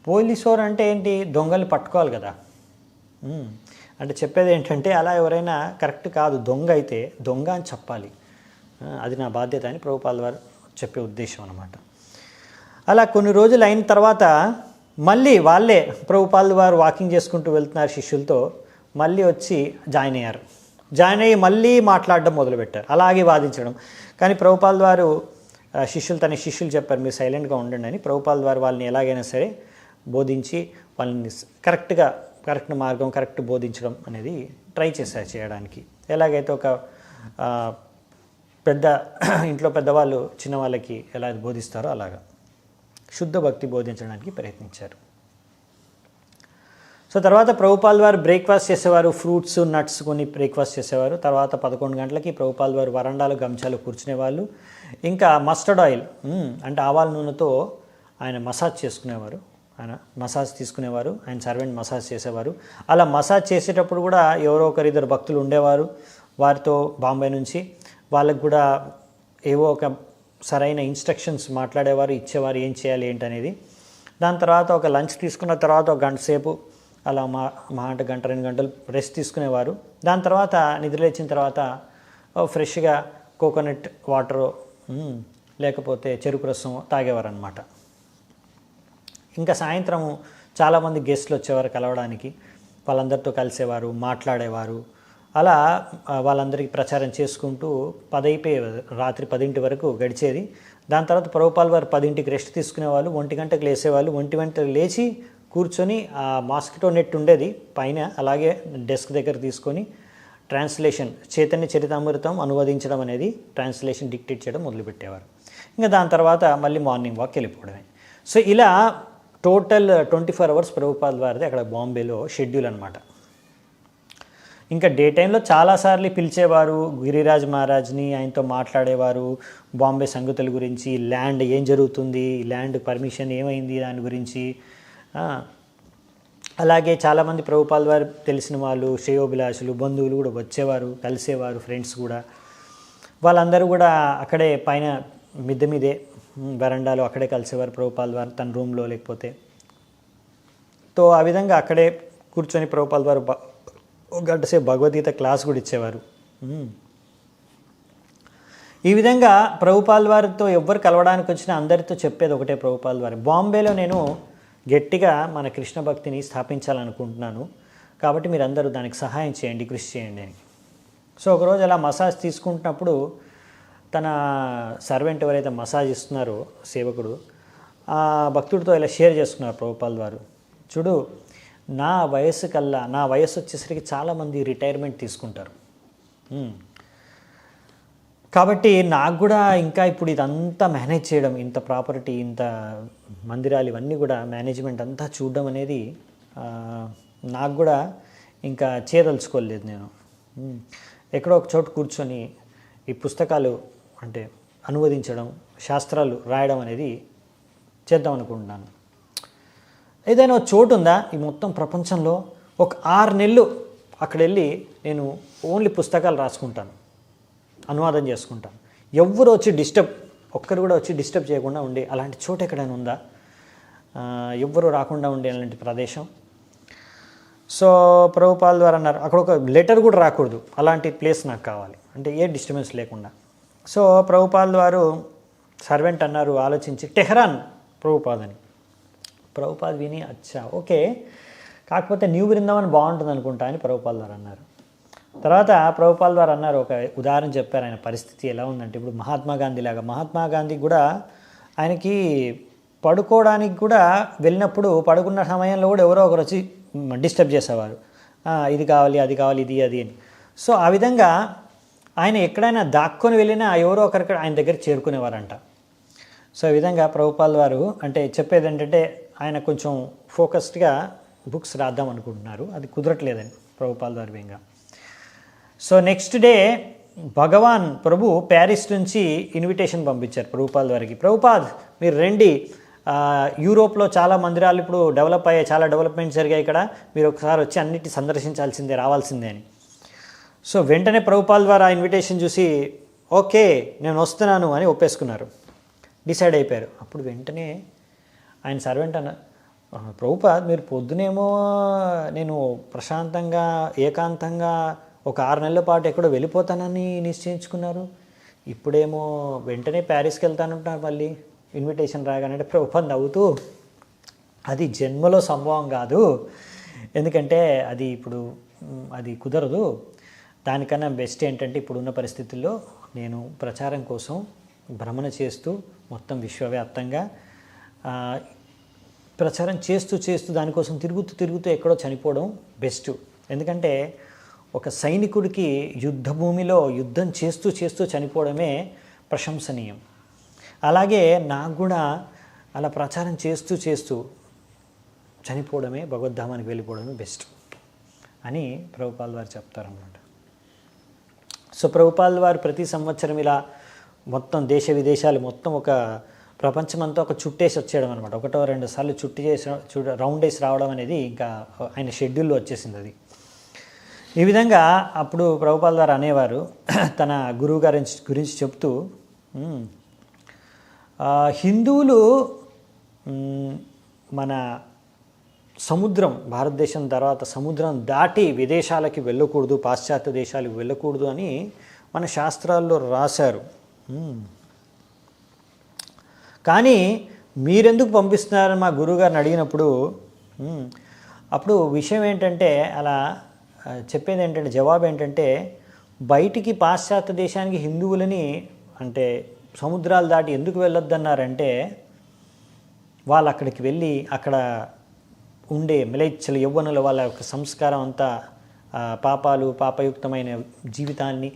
పోలీసోడు అంటే ఏంటి, దొంగల్ని పట్టుకోవాలి కదా. అంటే చెప్పేది ఏంటంటే అలా ఎవరైనా కరెక్ట్ కాదు, దొంగ అయితే దొంగ అని చెప్పాలి, అది నా బాధ్యత అని ప్రభుపాల్ వారు చెప్పే ఉద్దేశం అన్నమాట. అలా కొన్ని రోజులు అయిన తర్వాత మళ్ళీ వాళ్ళే ప్రభుపాల్ వారు వాకింగ్ చేసుకుంటూ వెళ్తున్నారు శిష్యులతో, మళ్ళీ వచ్చి జాయిన్ అయ్యారు. జాయిన్ అయ్యి మళ్ళీ మాట్లాడడం మొదలుపెట్టారు, అలాగే వాదించడం. కానీ ప్రభుపాల్ వారు తన శిష్యులు చెప్పారు, మీరు సైలెంట్గా ఉండండి అని. ప్రభుపాల్ వారు వాళ్ళని ఎలాగైనా సరే బోధించి వాళ్ళని కరెక్ట్ మార్గం కరెక్ట్ బోధించడం అనేది ట్రై చేశారు చేయడానికి. ఎలాగైతే ఒక పెద్ద ఇంట్లో పెద్దవాళ్ళు చిన్నవాళ్ళకి ఎలా బోధిస్తారో అలాగా శుద్ధ భక్తి బోధించడానికి ప్రయత్నించారు. సో తర్వాత ప్రభుపాల్ వారు బ్రేక్ఫాస్ట్ చేసేవారు, ఫ్రూట్స్ నట్స్ కొన్ని బ్రేక్ఫాస్ట్ చేసేవారు. తర్వాత 11 గంటలకి ప్రభుపాల్ వారు వరండాలో గంచాలు కూర్చునేవాళ్ళు. ఇంకా మస్టర్డ్ ఆయిల్ అంటే ఆవాల నూనెతో ఆయన మసాజ్ చేసుకునేవారు, ఆయన మసాజ్ తీసుకునేవారు, ఆయన సర్వెంట్ మసాజ్ చేసేవారు. అలా మసాజ్ చేసేటప్పుడు కూడా ఎవరో ఒకరిద్దరు భక్తులు ఉండేవారు వారితో, బాంబే నుంచి. వాళ్ళకు కూడా ఏవో ఒక సరైన ఇన్స్ట్రక్షన్స్ మాట్లాడేవారు, ఇచ్చేవారు ఏం చేయాలి ఏంటనేది. దాని తర్వాత ఒక లంచ్ తీసుకున్న తర్వాత ఒక గంట సేపు అలా మా అంటే గంట 2 గంటలు రెస్ట్ తీసుకునేవారు. దాని తర్వాత నిద్రలేచిన తర్వాత ఫ్రెష్గా కోకోనట్ వాటరు లేకపోతే చెరుకు రసం తాగేవారు అనమాట. ఇంకా సాయంత్రము చాలామంది గెస్ట్లు వచ్చేవారు కలవడానికి, వాళ్ళందరితో కలిసేవారు, మాట్లాడేవారు. అలా వాళ్ళందరికీ ప్రచారం చేసుకుంటూ 10 అయిపోయేది, రాత్రి 10 వరకు గడిచేది. దాని తర్వాత ప్రభుపాల్ వారు 10కి రెస్ట్ తీసుకునేవాళ్ళు, 1 గంటకు లేసేవాళ్ళు. 1 గంటకు లేచి కూర్చొని ఆ మాస్కిటో నెట్ ఉండేది పైన, అలాగే డెస్క్ దగ్గర తీసుకొని ట్రాన్స్లేషన్ చైతన్య చరితామృతం అనువదించడం అనేది ట్రాన్స్లేషన్ డిక్టేట్ చేయడం మొదలుపెట్టేవారు. ఇంకా దాని తర్వాత మళ్ళీ మార్నింగ్ వాక్ వెళ్ళిపోవడమే. సో ఇలా టోటల్ 24 అవర్స్ ప్రభుపాల్ వారిది అక్కడ బాంబేలో షెడ్యూల్ అనమాట. ఇంకా డే టైంలో చాలాసార్లు పిలిచేవారు గిరిరాజ్ మహారాజ్ని, ఆయనతో మాట్లాడేవారు బాంబే సంగతుల గురించి, ల్యాండ్ ఏం జరుగుతుంది, ల్యాండ్ పర్మిషన్ ఏమైంది దాని గురించి. అలాగే చాలామంది ప్రభుపాల్ వారు తెలిసిన వాళ్ళు, శ్రేయోభిలాషులు, బంధువులు కూడా వచ్చేవారు, కలిసేవారు, ఫ్రెండ్స్ కూడా. వాళ్ళందరూ కూడా అక్కడే పైన మిద్దె మీదే వరండాలో అక్కడే కలిసేవారు ప్రభుపాల్ వారు, తన రూమ్లో లేకపోతే. తో ఆ విధంగా అక్కడే కూర్చొని ప్రభుపాల్ వారు ఒక గంట సేపు భగవద్గీత క్లాస్ కూడా ఇచ్చేవారు. ఈ విధంగా ప్రభుపాల్ వారితో ఎవ్వరు కలవడానికి వచ్చినా అందరితో చెప్పేది ఒకటే ప్రభుపాల్ వారు, బాంబేలో నేను గట్టిగా మన కృష్ణ భక్తిని స్థాపించాలనుకుంటున్నాను, కాబట్టి మీరు అందరూ దానికి సహాయం చేయండి, కృషి చేయండి అని. సో ఒకరోజు అలా మసాజ్ తీసుకుంటున్నప్పుడు తన సర్వెంట్ ఎవరైతే మసాజ్ ఇస్తున్నారో సేవకుడు, ఆ భక్తుడితో ఇలా షేర్ చేసుకున్నారు ప్రభుపాల్ వారు, చూడు, నా వయసు వచ్చేసరికి చాలామంది రిటైర్మెంట్ తీసుకుంటారు. కాబట్టి నాకు కూడా ఇంకా ఇప్పుడు ఇదంతా మేనేజ్ చేయడం, ఇంత ప్రాపర్టీ, ఇంత మందిరాలు, ఇవన్నీ కూడా మేనేజ్మెంట్ అంతా చూడడం అనేది నాకు కూడా ఇంకా చేయదలుచుకోలేదు. నేను ఎక్కడో ఒక చోటు కూర్చొని ఈ పుస్తకాలు అంటే అనువదించడం, శాస్త్రాలు రాయడం అనేది చేద్దాం అనుకుంటున్నాను. ఏదైనా ఒక చోటు ఉందా ఈ మొత్తం ప్రపంచంలో? ఒక 6 నెలలు అక్కడ వెళ్ళి నేను ఓన్లీ పుస్తకాలు రాసుకుంటాను, అనువాదం చేసుకుంటాను. ఎవ్వరు వచ్చి ఒక్కరు కూడా వచ్చి డిస్టర్బ్ చేయకుండా ఉండే అలాంటి చోటు ఎక్కడైనా ఉందా? ఎవ్వరు రాకుండా ఉండే అలాంటి ప్రదేశం. సో ప్రభుపాల్ వారు అన్నారు, అక్కడ ఒక లెటర్ కూడా రాకూడదు, అలాంటి ప్లేస్ నాకు కావాలి, అంటే ఏ డిస్టర్బెన్స్ లేకుండా. సో ప్రభుపాల్ వారు సర్వెంట్ అన్నారు, ఆలోచించి టెహరాన్ ప్రభుపాద్ అని. ప్రభుపాద్ విని అచ్చా ఓకే, కాకపోతే న్యూ బృందావన్ బాగుంటుంది అనుకుంటా అని ప్రభుపాల్ వారు అన్నారు. తర్వాత ప్రభుపాల్ వారు అన్నారు, ఒక ఉదాహరణ చెప్పారు. ఆయన పరిస్థితి ఎలా ఉందంటే, ఇప్పుడు మహాత్మా గాంధీ కూడా ఆయనకి పడుకోవడానికి కూడా వెళ్ళినప్పుడు పడుకున్న సమయంలో కూడా ఎవరో ఒకరు వచ్చి డిస్టర్బ్ చేసేవారు, ఇది కావాలి, అది కావాలి, ఇది అది అని. సో ఆ విధంగా ఆయన ఎక్కడైనా దాక్కొని వెళ్ళినా ఎవరో ఒకరికి ఆయన దగ్గర చేరుకునేవారంట. సో ఈ విధంగా ప్రభుపాల్ వారు అంటే చెప్పేది ఏంటంటే, ఆయన కొంచెం ఫోకస్డ్గా బుక్స్ రాద్దాం అనుకుంటున్నారు, అది కుదరట్లేదని ప్రభుపాల్ వారి విధంగా. సో నెక్స్ట్ డే భగవాన్ ప్రభు ప్యారిస్ నుంచి ఇన్విటేషన్ పంపించారు ప్రభుపాల్ వారికి. ప్రభుపాద్ మీరు రండి, యూరోప్లో చాలా మందిరాలు ఇప్పుడు డెవలప్ అయ్యాయి, చాలా డెవలప్మెంట్ జరిగాయి, ఇక్కడ మీరు ఒకసారి వచ్చి అన్నిటిని సందర్శించాల్సిందే, రావాల్సిందే అని. సో వెంటనే ప్రభుపాల్ వారు ఆ ఇన్విటేషన్ చూసి ఓకే నేను వస్తున్నాను అని ఒప్పేసుకున్నారు, డిసైడ్ అయిపోయారు. అప్పుడు వెంటనే ఆయన సర్వెంట్ ప్రభుపాద్ మీరు పొద్దునేమో నేను ప్రశాంతంగా ఏకాంతంగా ఒక 6 నెలల పాటు ఎక్కడో వెళ్ళిపోతానని నిశ్చయించుకున్నారు, ఇప్పుడేమో వెంటనే ప్యారిస్కి వెళ్తానంటున్నారు మళ్ళీ ఇన్విటేషన్ రాగానంటే. ప్రభుపాద్ నవ్వుతూ అది జన్మలో సంభవం కాదు, ఎందుకంటే అది ఇప్పుడు అది కుదరదు, దానికన్నా బెస్ట్ ఏంటంటే ఇప్పుడున్న పరిస్థితుల్లో నేను ప్రచారం కోసం భ్రమణ చేస్తూ మొత్తం విశ్వవ్యాప్తంగా ప్రచారం చేస్తూ దానికోసం తిరుగుతూ ఎక్కడో చనిపోవడం బెస్ట్. ఎందుకంటే ఒక సైనికుడికి యుద్ధ భూమిలో యుద్ధం చేస్తూ చనిపోవడమే ప్రశంసనీయం. అలాగే నాకు కూడా అలా ప్రచారం చేస్తూ చనిపోవడమే, భగవద్ధామానికి వెళ్ళిపోవడమే బెస్ట్ అని ప్రభుపాల్ వారు చెప్తారన్నమాట. సో ప్రభుపాల్ వారు ప్రతి సంవత్సరం ఇలా మొత్తం దేశ విదేశాలు మొత్తం ఒక ప్రపంచమంతా ఒక చుట్టేసి వచ్చేయడం అనమాట. 1-2 సార్లు రౌండ్ వేసి రావడం అనేది ఇంకా ఆయన షెడ్యూల్లో వచ్చేసింది అది. ఈ విధంగా అప్పుడు ప్రభుపాల్ వారు అనేవారు తన గురువు గారి గురించి చెప్తూ, హిందువులు మన సముద్రం, భారతదేశం తర్వాత సముద్రం దాటి విదేశాలకి వెళ్ళకూడదు, పాశ్చాత్య దేశాలకు వెళ్ళకూడదు అని మన శాస్త్రాల్లో రాశారు. కానీ మీరెందుకు పంపిస్తున్నారని మా గురువుగారిని అడిగినప్పుడు అప్పుడు విషయం ఏంటంటే, అలా చెప్పేది ఏంటంటే, జవాబు ఏంటంటే, బయటికి పాశ్చాత్య దేశానికి హిందువులని అంటే సముద్రాలు దాటి ఎందుకు వెళ్ళొద్దన్నారంటే, వాళ్ళు అక్కడికి వెళ్ళి అక్కడ ఉండే మిలైచ్చల యవ్వనుల వాళ్ళ యొక్క సంస్కారం అంతా పాపయుక్తమైన జీవితాన్ని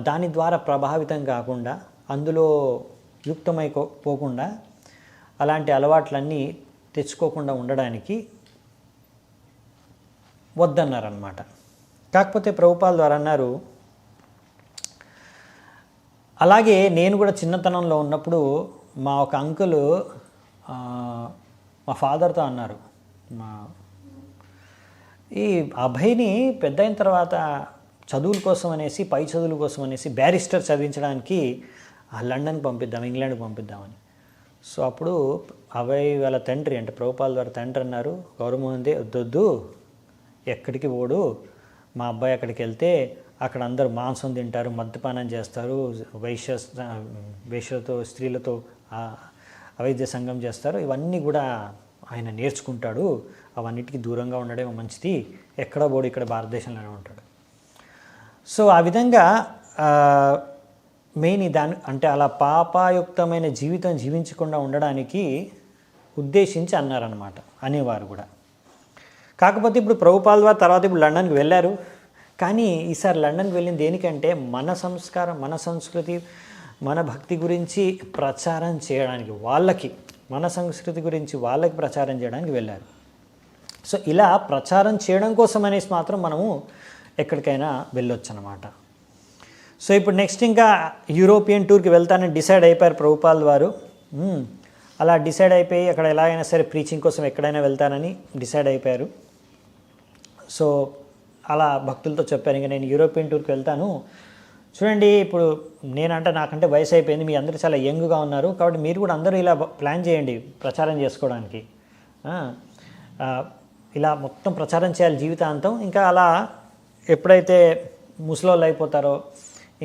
దాని ద్వారా ప్రభావితం కాకుండా, అందులో పోకుండా అలాంటి అలవాట్లన్నీ తెచ్చుకోకుండా ఉండడానికి వద్దన్నారన్నమాట. కాకపోతే ప్రభుపాల్ ద్వారా అన్నారు, అలాగే నేను కూడా చిన్నతనంలో ఉన్నప్పుడు మా ఒక అంకులు మా ఫాదర్తో అన్నారు, ఈ అభయ్ని పెద్ద అయిన తర్వాత చదువుల కోసం అనేసి, పై చదువుల కోసం అనేసి బ్యారిస్టర్ చదివించడానికి లండన్కి పంపిద్దాం, ఇంగ్లాండ్కి పంపిద్దామని. సో అప్పుడు అభయ్ వాళ్ళ తండ్రి అంటే ప్రభుపాల్ వారి తండ్రి అన్నారు, గౌరవముందే వద్దొద్దు, ఎక్కడికి పోడు, మా అబ్బాయి అక్కడికి వెళ్తే అక్కడ అందరూ మాంసం తింటారు, మద్యపానం చేస్తారు, వేశ్యలతో స్త్రీలతో అవైద్య సంఘం చేస్తారు, ఇవన్నీ కూడా ఆయన నేర్చుకుంటాడు, అవన్నిటికీ దూరంగా ఉండడమే మంచిది, ఎక్కడ పోడు, ఇక్కడ భారతదేశంలోనే ఉంటాడు. సో ఆ విధంగా మెయిన్ దాని అంటే అలా పాపాయుక్తమైన జీవితం జీవించకుండా ఉండడానికి ఉద్దేశించి అన్నారన్నమాట, అనేవారు కూడా. కాకపోతే ఇప్పుడు ప్రభుపాల్ వారు తర్వాత ఇప్పుడు లండన్కి వెళ్ళారు. కానీ ఈసారి లండన్కి వెళ్ళింది దేనికంటే మన సంస్కారం, మన సంస్కృతి, మన భక్తి గురించి ప్రచారం చేయడానికి, వాళ్ళకి మన సంస్కృతి గురించి వాళ్ళకి ప్రచారం చేయడానికి వెళ్ళారు. సో ఇలా ప్రచారం చేయడం కోసం అనేసి మాత్రం మనము ఎక్కడికైనా వెళ్ళొచ్చు అన్నమాట. సో ఇప్పుడు నెక్స్ట్ ఇంకా యూరోపియన్ టూర్కి వెళ్తానని డిసైడ్ అయిపోయారు ప్రభుపాల్ వారు. అలా డిసైడ్ అయిపోయి అక్కడ ఎలాగైనా సరే ప్రీచింగ్ కోసం ఎక్కడైనా వెళ్తానని డిసైడ్ అయిపోయారు. సో అలా భక్తులతో చెప్పారు, ఇంకా నేను యూరోపియన్ టూర్కి వెళ్తాను. చూడండి, ఇప్పుడు నాకంటే వయసు అయిపోయింది, మీ అందరూ చాలా యంగ్గా ఉన్నారు, కాబట్టి మీరు కూడా అందరూ ఇలా ప్లాన్ చేయండి ప్రచారం చేసుకోవడానికి. ఇలా మొత్తం ప్రచారం చేయాలి జీవితాంతం. ఇంకా అలా ఎప్పుడైతే ముసలోళ్ళు అయిపోతారో,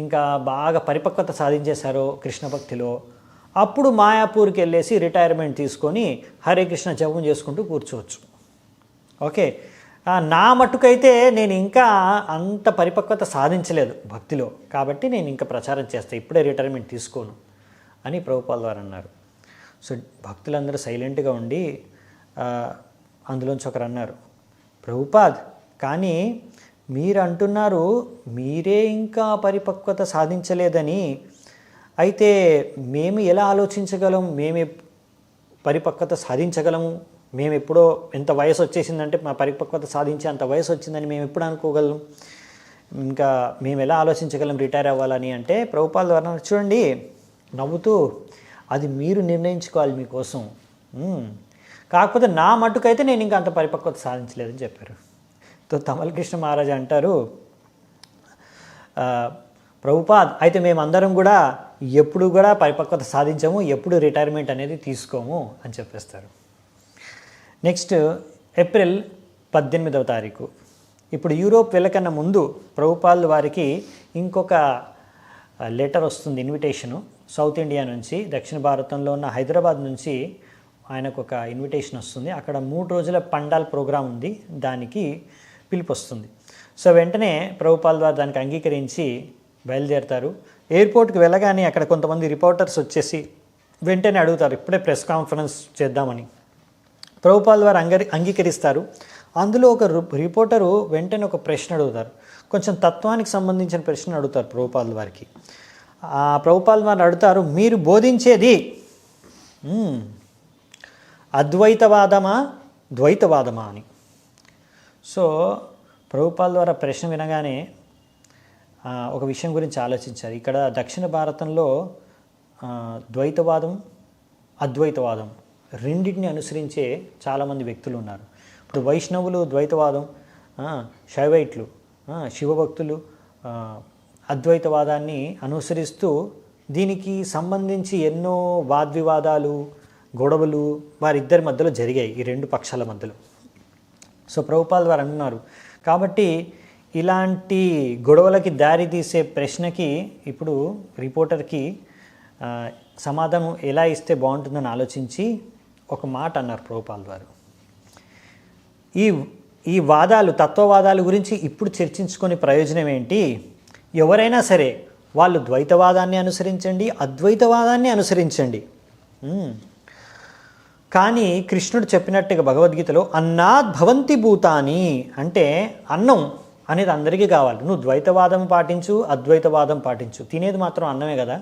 ఇంకా బాగా పరిపక్వత సాధించేశారో కృష్ణ భక్తిలో, అప్పుడు మాయాపూర్కి వెళ్ళేసి రిటైర్మెంట్ తీసుకొని హరే కృష్ణ జపం చేసుకుంటూ కూర్చోవచ్చు. ఓకే, నా మట్టుకైతే నేను ఇంకా అంత పరిపక్వత సాధించలేదు భక్తిలో, కాబట్టి నేను ఇంకా ప్రచారం చేస్తాను, ఇప్పుడే రిటైర్మెంట్ తీసుకోను అని ప్రభుపాల్ వారు అన్నారు. సో భక్తులందరూ సైలెంట్గా ఉండి అందులోంచి ఒకరు అన్నారు, ప్రభుపాద్, కానీ మీరు అంటున్నారు మీరే ఇంకా పరిపక్వత సాధించలేదని, అయితే మేము ఎలా ఆలోచించగలం, మేము పరిపక్వత సాధించగలము, మేము ఎప్పుడో ఎంత వయసు వచ్చేసిందంటే మా పరిపక్వత సాధించే అంత వయసు వచ్చిందని మేము ఎప్పుడు అనుకోగలం, ఇంకా మేము ఎలా ఆలోచించగలం రిటైర్ అవ్వాలని అంటే ప్రభుపాల్ వారు చూడండి నవ్వుతూ, అది మీరు నిర్ణయించుకోవాలి మీకోసం, కాకపోతే నా మట్టుకైతే నేను ఇంకా అంత పరిపక్వత సాధించలేదని చెప్పారు. తో తమల్ కృష్ణ మహారాజ్ అంటారు, ప్రభుపాద్, అయితే మేమందరం కూడా ఎప్పుడు కూడా పరిపక్వత సాధించము, ఎప్పుడు రిటైర్మెంట్ అనేది తీసుకోము అని చెప్పేస్తారు. నెక్స్ట్ ఏప్రిల్ 18వ తారీఖు, ఇప్పుడు యూరోప్ వెళ్ళకన్నా ముందు ప్రభుపాల్ వారికి ఇంకొక లెటర్ వస్తుంది, ఇన్విటేషను సౌత్ ఇండియా నుంచి, దక్షిణ భారతంలో ఉన్న హైదరాబాద్ నుంచి ఆయనకు ఒక ఇన్విటేషన్ వస్తుంది. అక్కడ 3 రోజుల పండాల్ ప్రోగ్రాం ఉంది, దానికి పిలుపు వస్తుంది. సో వెంటనే ప్రభుపాల్ వారు దానికి అంగీకరించి బయలుదేరుతారు. ఎయిర్పోర్ట్కి వెళ్ళగానే అక్కడ కొంతమంది రిపోర్టర్స్ వచ్చేసి వెంటనే అడుగుతారు, ఇప్పుడే ప్రెస్ కాన్ఫరెన్స్ చేద్దామని. ప్రభుపాల్ వారు అంగీకరిస్తారు. అందులో ఒక రిపోర్టరు వెంటనే ఒక ప్రశ్న అడుగుతారు, కొంచెం తత్వానికి సంబంధించిన ప్రశ్న అడుగుతారు ప్రభుపాల్ వారికి. ప్రభుపాల్ వారు అడుగుతారు, మీరు బోధించేది అద్వైతవాదమా ద్వైతవాదమా అని. సో ప్రభుపాల్ ద్వారా ప్రశ్న వినగానే ఒక విషయం గురించి ఆలోచించారు. ఇక్కడ దక్షిణ భారతంలో ద్వైతవాదం అద్వైతవాదం రెండింటిని అనుసరించే చాలామంది వ్యక్తులు ఉన్నారు. ఇప్పుడు వైష్ణవులు ద్వైతవాదం, శైవైట్లు శివభక్తులు అద్వైతవాదాన్ని అనుసరిస్తూ దీనికి సంబంధించి ఎన్నో వాద్వివాదాలు గొడవలు వారిద్దరి మధ్యలో జరిగాయి, ఈ 2 పక్షాల మధ్యలో. సో ప్రభుపాల్ వారు అంటున్నారు, కాబట్టి ఇలాంటి గొడవలకి దారి తీసే ప్రశ్నకి ఇప్పుడు రిపోర్టర్కి సమాధానం ఎలా ఇస్తే బాగుంటుందని ఆలోచించి ఒక మాట అన్నారు ప్రభుపాల్ వారు, ఈ వాదాలు తత్వవాదాల గురించి ఇప్పుడు చర్చించుకొని ప్రయోజనం ఏంటి, ఎవరైనా సరే వాళ్ళు ద్వైతవాదాన్ని అనుసరించండి, అద్వైతవాదాన్ని అనుసరించండి, కానీ కృష్ణుడు చెప్పినట్టుగా భగవద్గీతలో అన్నాద్ భవంతి భూతాని అంటే అన్నం అనేది అందరికీ కావాలి. నువ్వు ద్వైతవాదం పాటించు, అద్వైతవాదం పాటించు, తినేది మాత్రం అన్నమే కదా.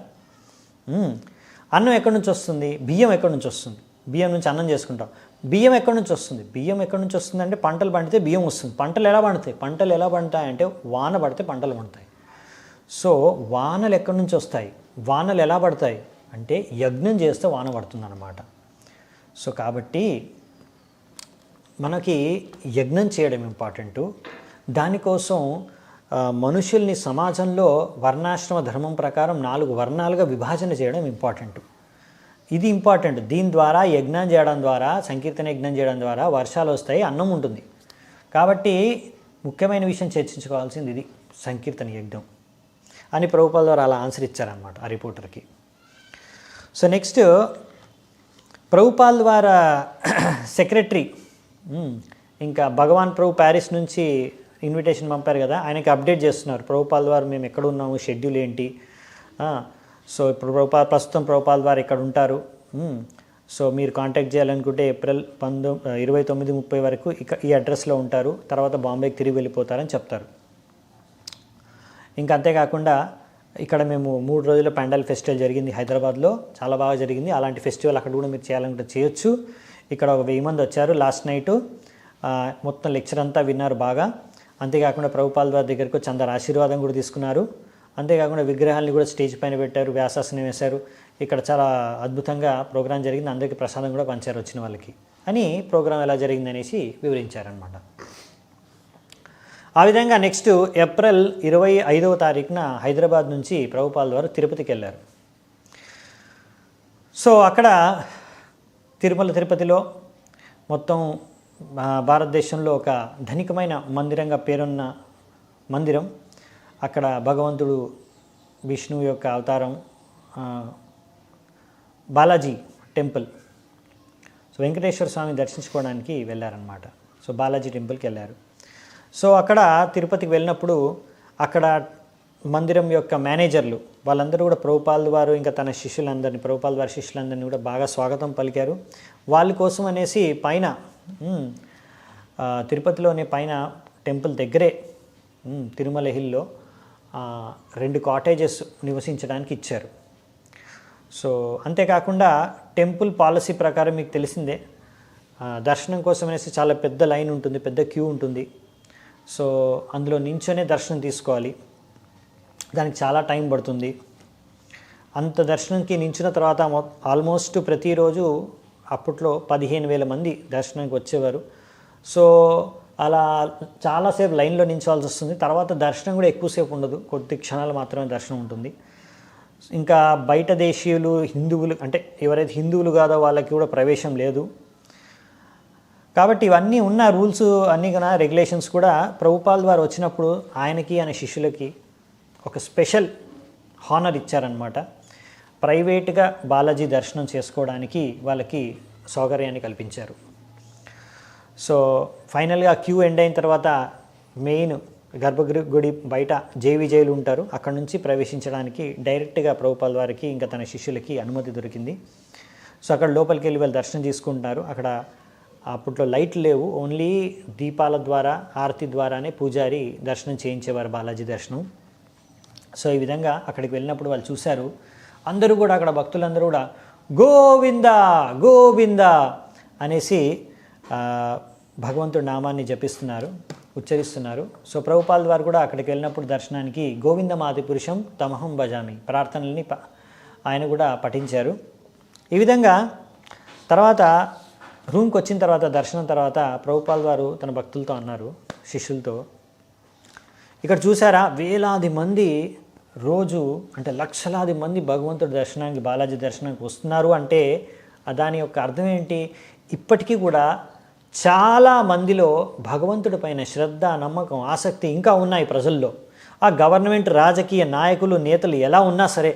అన్నం ఎక్కడి నుంచి వస్తుంది, బియ్యం ఎక్కడి నుంచి వస్తుంది, బియ్యం నుంచి అన్నం చేసుకుంటాం. బియ్యం ఎక్కడి నుంచి వస్తుంది, బియ్యం ఎక్కడి నుంచి వస్తుంది అంటే పంటలు పండితే బియ్యం వస్తుంది. పంటలు ఎలా పండుతాయి, పంటలు ఎలా పండుతాయి అంటే వాన పడితే పంటలు పండుతాయి. సో వానలు ఎక్కడి నుంచి వస్తాయి, వానలు ఎలా పడతాయి అంటే యజ్ఞం చేస్తే వాన పడుతుంది అన్నమాట. సో కాబట్టి మనకి యజ్ఞం చేయడం ఇంపార్టెంటు. దానికోసం మనుషుల్ని సమాజంలో వర్ణాశ్రమ ధర్మం ప్రకారం 4 వర్ణాలుగా విభజన చేయడం ఇంపార్టెంట్. ఇది ఇంపార్టెంట్. దీని ద్వారా యజ్ఞం చేయడం ద్వారా, సంకీర్తన యజ్ఞం చేయడం ద్వారా వర్షాలు వస్తాయి, అన్నం ఉంటుంది. కాబట్టి ముఖ్యమైన విషయం చర్చించుకోవాల్సింది ఇది, సంకీర్తన యజ్ఞం అని ప్రభుపాల్ ద్వారా అలా ఆన్సర్ ఇచ్చారనమాట ఆ రిపోర్టర్కి. సో నెక్స్ట్ ప్రభుపాల్ వారి సెక్రటరీ ఇంకా భగవాన్ ప్రభు ప్యారిస్ నుంచి ఇన్విటేషన్ పంపారు కదా, ఆయనకి అప్డేట్ చేస్తున్నారు ప్రభుపాల్ వారు మేము ఎక్కడ ఉన్నాము, షెడ్యూల్ ఏంటి. సో ఇప్పుడు ప్రస్తుతం ప్రభుపాల్ వారు ఇక్కడ ఉంటారు, సో మీరు కాంటాక్ట్ చేయాలనుకుంటే ఏప్రిల్ 29-30 వరకు ఈ అడ్రస్లో ఉంటారు, తర్వాత బాంబేకి తిరిగి వెళ్ళిపోతారని చెప్తారు. ఇంకా అంతేకాకుండా ఇక్కడ మేము 3 రోజుల పెండల్ ఫెస్టివల్ జరిగింది హైదరాబాద్లో, చాలా బాగా జరిగింది. అలాంటి ఫెస్టివల్ అక్కడ కూడా మీరు చేయాలంటే చేయొచ్చు. ఇక్కడ ఒక 1000 మంది వచ్చారు లాస్ట్ నైటు, మొత్తం లెక్చర్ అంతా విన్నారు బాగా. అంతేకాకుండా ప్రభుపాల్ వారి దగ్గరకు వచ్చి అందరు ఆశీర్వాదం కూడా తీసుకున్నారు. అంతేకాకుండా విగ్రహాన్ని కూడా స్టేజ్ పైన పెట్టారు, వ్యాసాసనం వేశారు. ఇక్కడ చాలా అద్భుతంగా ప్రోగ్రాం జరిగింది, అందరికీ ప్రసాదం కూడా పంచారు వచ్చిన వాళ్ళకి అని ప్రోగ్రాం ఎలా జరిగింది అనేసి వివరించారనమాట. ఆ విధంగా నెక్స్ట్ ఏప్రిల్ 25వ తారీఖున హైదరాబాద్ నుంచి ప్రభుపాల్ వారు తిరుపతికి వెళ్ళారు. సో అక్కడ తిరుపతిలో మొత్తం భారతదేశంలో ఒక ధనికమైన మందిరంగా పేరున్న మందిరం. అక్కడ భగవంతుడు విష్ణువు యొక్క అవతారం బాలాజీ టెంపుల్. సో వెంకటేశ్వర స్వామిని దర్శించుకోవడానికి వెళ్ళారనమాట. సో బాలాజీ టెంపుల్కి వెళ్ళారు. సో అక్కడ తిరుపతికి వెళ్ళినప్పుడు అక్కడ మందిరం యొక్క మేనేజర్లు వాళ్ళందరూ కూడా ప్రభుపాల్ వారు ఇంకా తన శిష్యులందరినీ, ప్రభుపాల్ వారి శిష్యులందరినీ కూడా బాగా స్వాగతం పలికారు. వాళ్ళ కోసం అనేసి పైన తిరుపతిలోనే పైన టెంపుల్ దగ్గరే తిరుమల హిల్లో 2 కాటేజెస్ నివసించడానికి ఇచ్చారు. సో అంతేకాకుండా టెంపుల్ పాలసీ ప్రకారం మీకు తెలిసిందే, దర్శనం కోసం అనేసి చాలా పెద్ద లైన్ ఉంటుంది, పెద్ద క్యూ ఉంటుంది. సో అందులో నించొనే దర్శనం తీసుకోవాలి, దానికి చాలా టైం పడుతుంది. అంత దర్శనంకి నించిన తర్వాత ఆల్మోస్ట్ ప్రతిరోజు అప్పట్లో 15,000 మంది దర్శనానికి వచ్చేవారు. సో అలా చాలాసేపు లైన్లో నించోవాల్సి వస్తుంది. తర్వాత దర్శనం కూడా ఎక్కువసేపు ఉండదు, కొద్ది క్షణాలు మాత్రమే దర్శనం ఉంటుంది. ఇంకా బయట దేశీయులు, హిందువులు అంటే ఎవరైతే హిందువులు కాదో వాళ్ళకి కూడా ప్రవేశం లేదు. కాబట్టి ఇవన్నీ ఉన్న రూల్స్ అన్నీ కూడా రెగ్యులేషన్స్ కూడా ప్రభుపాల్ వారు వచ్చినప్పుడు ఆయనకి ఆయన శిష్యులకి ఒక స్పెషల్ హానర్ ఇచ్చారనమాట. ప్రైవేట్గా బాలాజీ దర్శనం చేసుకోవడానికి వాళ్ళకి సౌకర్యాన్ని కల్పించారు. సో ఫైనల్గా క్యూ ఎండ్ అయిన తర్వాత మెయిన్ గర్భగుడి బయట జైలు ఉంటారు, అక్కడ నుంచి ప్రవేశించడానికి డైరెక్ట్గా ప్రభుపాల్ వారికి ఇంకా తన శిష్యులకి అనుమతి దొరికింది. సో అక్కడ లోపలికి వెళ్ళి వాళ్ళు దర్శనం తీసుకుంటున్నారు. అక్కడ అప్పట్లో లైట్లు లేవు, ఓన్లీ దీపాల ద్వారా ఆరతి ద్వారానే పూజారి దర్శనం చేయించేవారు, బాలాజీ దర్శనం. సో ఈ విధంగా అక్కడికి వెళ్ళినప్పుడు వాళ్ళు చూశారు, అందరూ కూడా అక్కడ భక్తులందరూ కూడా గోవింద గోవింద అనేసి భగవంతుడి నామాన్ని జపిస్తున్నారు, ఉచ్చరిస్తున్నారు. సో ప్రభుపాల్ వారు కూడా అక్కడికి వెళ్ళినప్పుడు దర్శనానికి గోవిందమాది పురుషం తమహం భజామి ప్రార్థనల్ని ఆయన కూడా పఠించారు. ఈ విధంగా తర్వాత రూమ్కి వచ్చిన తర్వాత దర్శనం తర్వాత ప్రభుపాల్ వారు తన భక్తులతో అన్నారు, శిష్యులతో, ఇక్కడ చూసారా వేలాది మంది రోజు అంటే లక్షలాది మంది భగవంతుడి దర్శనానికి, బాలాజీ దర్శనానికి వస్తున్నారు అంటే దాని యొక్క అర్థం ఏంటి? ఇప్పటికీ కూడా చాలా మందిలో భగవంతుడి పైన శ్రద్ధ, నమ్మకం, ఆసక్తి ఇంకా ఉన్నాయి ప్రజల్లో. ఆ గవర్నమెంట్, రాజకీయ నాయకులు, నేతలు ఎలా ఉన్నా సరే,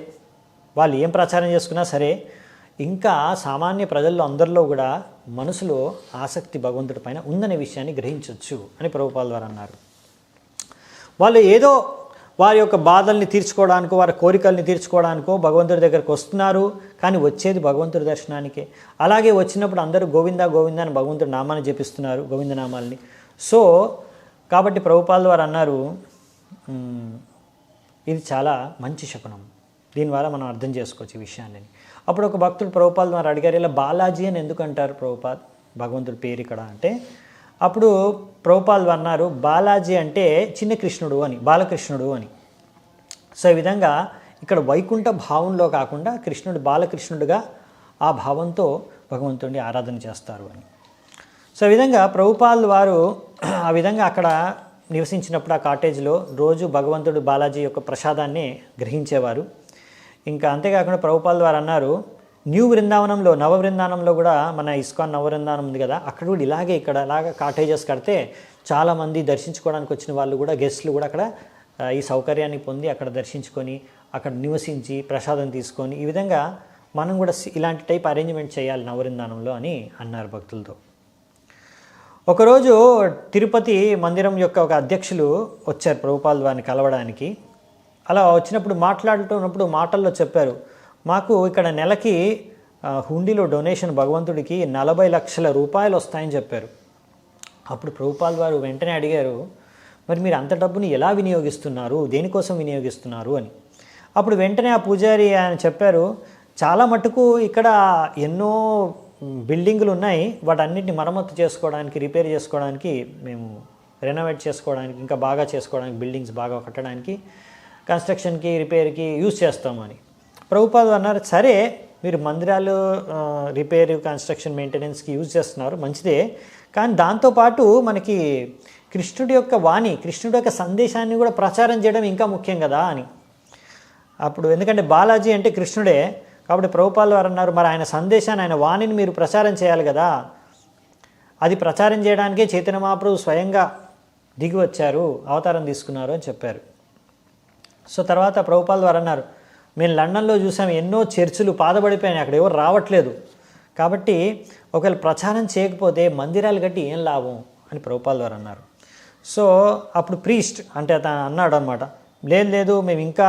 వాళ్ళు ఏం ప్రచారం చేసుకున్నా సరే, ఇంకా సామాన్య ప్రజల్లో అందరిలో కూడా మనసులో ఆసక్తి భగవంతుడి పైన ఉందనే విషయాన్ని గ్రహించవచ్చు అని ప్రభుపాల్ వారు అన్నారు. వాళ్ళు ఏదో వారి యొక్క బాధల్ని తీర్చుకోవడానికో, వారి కోరికల్ని తీర్చుకోవడానికో భగవంతుడి దగ్గరికి వస్తున్నారు, కానీ వచ్చేది భగవంతుడి దర్శనానికే. అలాగే వచ్చినప్పుడు అందరూ గోవింద గోవింద అని భగవంతుడి నామాన్ని జపిస్తున్నారు, గోవిందనామాల్ని. సో కాబట్టి ప్రభుపాల్ వారు అన్నారు, ఇది చాలా మంచి శకునం, దీనివల్ల మనం అర్థం చేసుకోవచ్చు ఈ విషయాన్ని. అప్పుడు ఒక భక్తుడు ప్రభుపాల్ వారు అడిగారు, ఇలా బాలాజీ అని ఎందుకు అంటారు ప్రభుపాద్, భగవంతుడి పేరు ఇక్కడ అంటే, అప్పుడు ప్రభుపాల్ వారు అన్నారు, బాలాజీ అంటే చిన్న కృష్ణుడు అని, బాలకృష్ణుడు అని. సో ఈ విధంగా ఇక్కడ వైకుంఠ భావంలో కాకుండా కృష్ణుడు బాలకృష్ణుడిగా ఆ భావంతో భగవంతుడిని ఆరాధన చేస్తారు అని. సో ఈ విధంగా ప్రభుపాల్ వారు ఆ విధంగా అక్కడ నివసించినప్పుడు ఆ కాటేజ్లో రోజు భగవంతుడు బాలాజీ యొక్క ప్రసాదాన్ని గ్రహించేవారు. ఇంకా అంతేకాకుండా ప్రభుపాల్ వారు అన్నారు, న్యూ బృందావనంలో, నవ బృందావనంలో కూడా మన ఇస్కాన్ నవ బృందావనం ఉంది కదా, అక్కడ కూడా ఇలాగే ఇక్కడ అలాగా కాటేజెస్ కడితే చాలామంది దర్శించుకోవడానికి వచ్చిన వాళ్ళు కూడా, గెస్ట్లు కూడా అక్కడ ఈ సౌకర్యాన్ని పొంది అక్కడ దర్శించుకొని అక్కడ నివసించి ప్రసాదం తీసుకొని, ఈ విధంగా మనం కూడా ఇలాంటి టైప్ అరేంజ్మెంట్ చేయాలి నవ బృందావనంలో అని అన్నారు భక్తులతో. ఒకరోజు తిరుపతి మందిరం యొక్క ఒక అధ్యక్షులు వచ్చారు ప్రభుపాల్ వారిని కలవడానికి. అలా వచ్చినప్పుడు మాట్లాడుతున్నప్పుడు మాటల్లో చెప్పారు, మాకు ఇక్కడ నెలకి హుండీలో డొనేషన్ భగవంతుడికి 40 లక్షల రూపాయలు వస్తాయని చెప్పారు. అప్పుడు ప్రభుపాల్ వారు వెంటనే అడిగారు, మరి మీరు అంత డబ్బుని ఎలా వినియోగిస్తున్నారు, దేనికోసం వినియోగిస్తున్నారు అని. అప్పుడు వెంటనే ఆ పూజారి ఆయన చెప్పారు, చాలా మటుకు ఇక్కడ ఎన్నో బిల్డింగులు ఉన్నాయి, వాటన్నిటిని మరమ్మతు చేసుకోవడానికి, రిపేర్ చేసుకోవడానికి, మేము రెనోవేట్ చేసుకోవడానికి, ఇంకా బాగా చేసుకోవడానికి, బిల్డింగ్స్ బాగా కట్టడానికి, కన్స్ట్రక్షన్కి, రిపేర్కి యూజ్ చేస్తామని. ప్రభుపాదులు అన్నారు, సరే మీరు మందిరాలు రిపేర్, కన్స్ట్రక్షన్, మెయింటెనెన్స్కి యూజ్ చేస్తున్నారు, మంచిదే, కానీ దాంతోపాటు మనకి కృష్ణుడి యొక్క వాణి, కృష్ణుడి యొక్క సందేశాన్ని కూడా ప్రచారం చేయడం ఇంకా ముఖ్యం కదా అని. అప్పుడు ఎందుకంటే బాలాజీ అంటే కృష్ణుడే కాబట్టి ప్రభుపాల్ వారు అన్నారు, మరి ఆయన సందేశాన్ని, ఆయన వాణిని మీరు ప్రచారం చేయాలి కదా, అది ప్రచారం చేయడానికే చైతన్య మహాప్రభు స్వయంగా దిగి వచ్చారు, అవతారం తీసుకున్నారు అని చెప్పారు. సో తర్వాత ప్రభుపాల్ వారు అన్నారు, మేము లండన్లో చూసాం ఎన్నో చర్చిలు పాతబడిపోయినాయి, అక్కడ ఎవరు రావట్లేదు, కాబట్టి ఒకవేళ ప్రచారం చేయకపోతే మందిరాలు కట్టి ఏం లాభం అని ప్రభుపాల్ వారు అన్నారు. సో అప్పుడు ప్రీస్ట్ అంటే అతను అన్నాడు అనమాట, లేదు మేము ఇంకా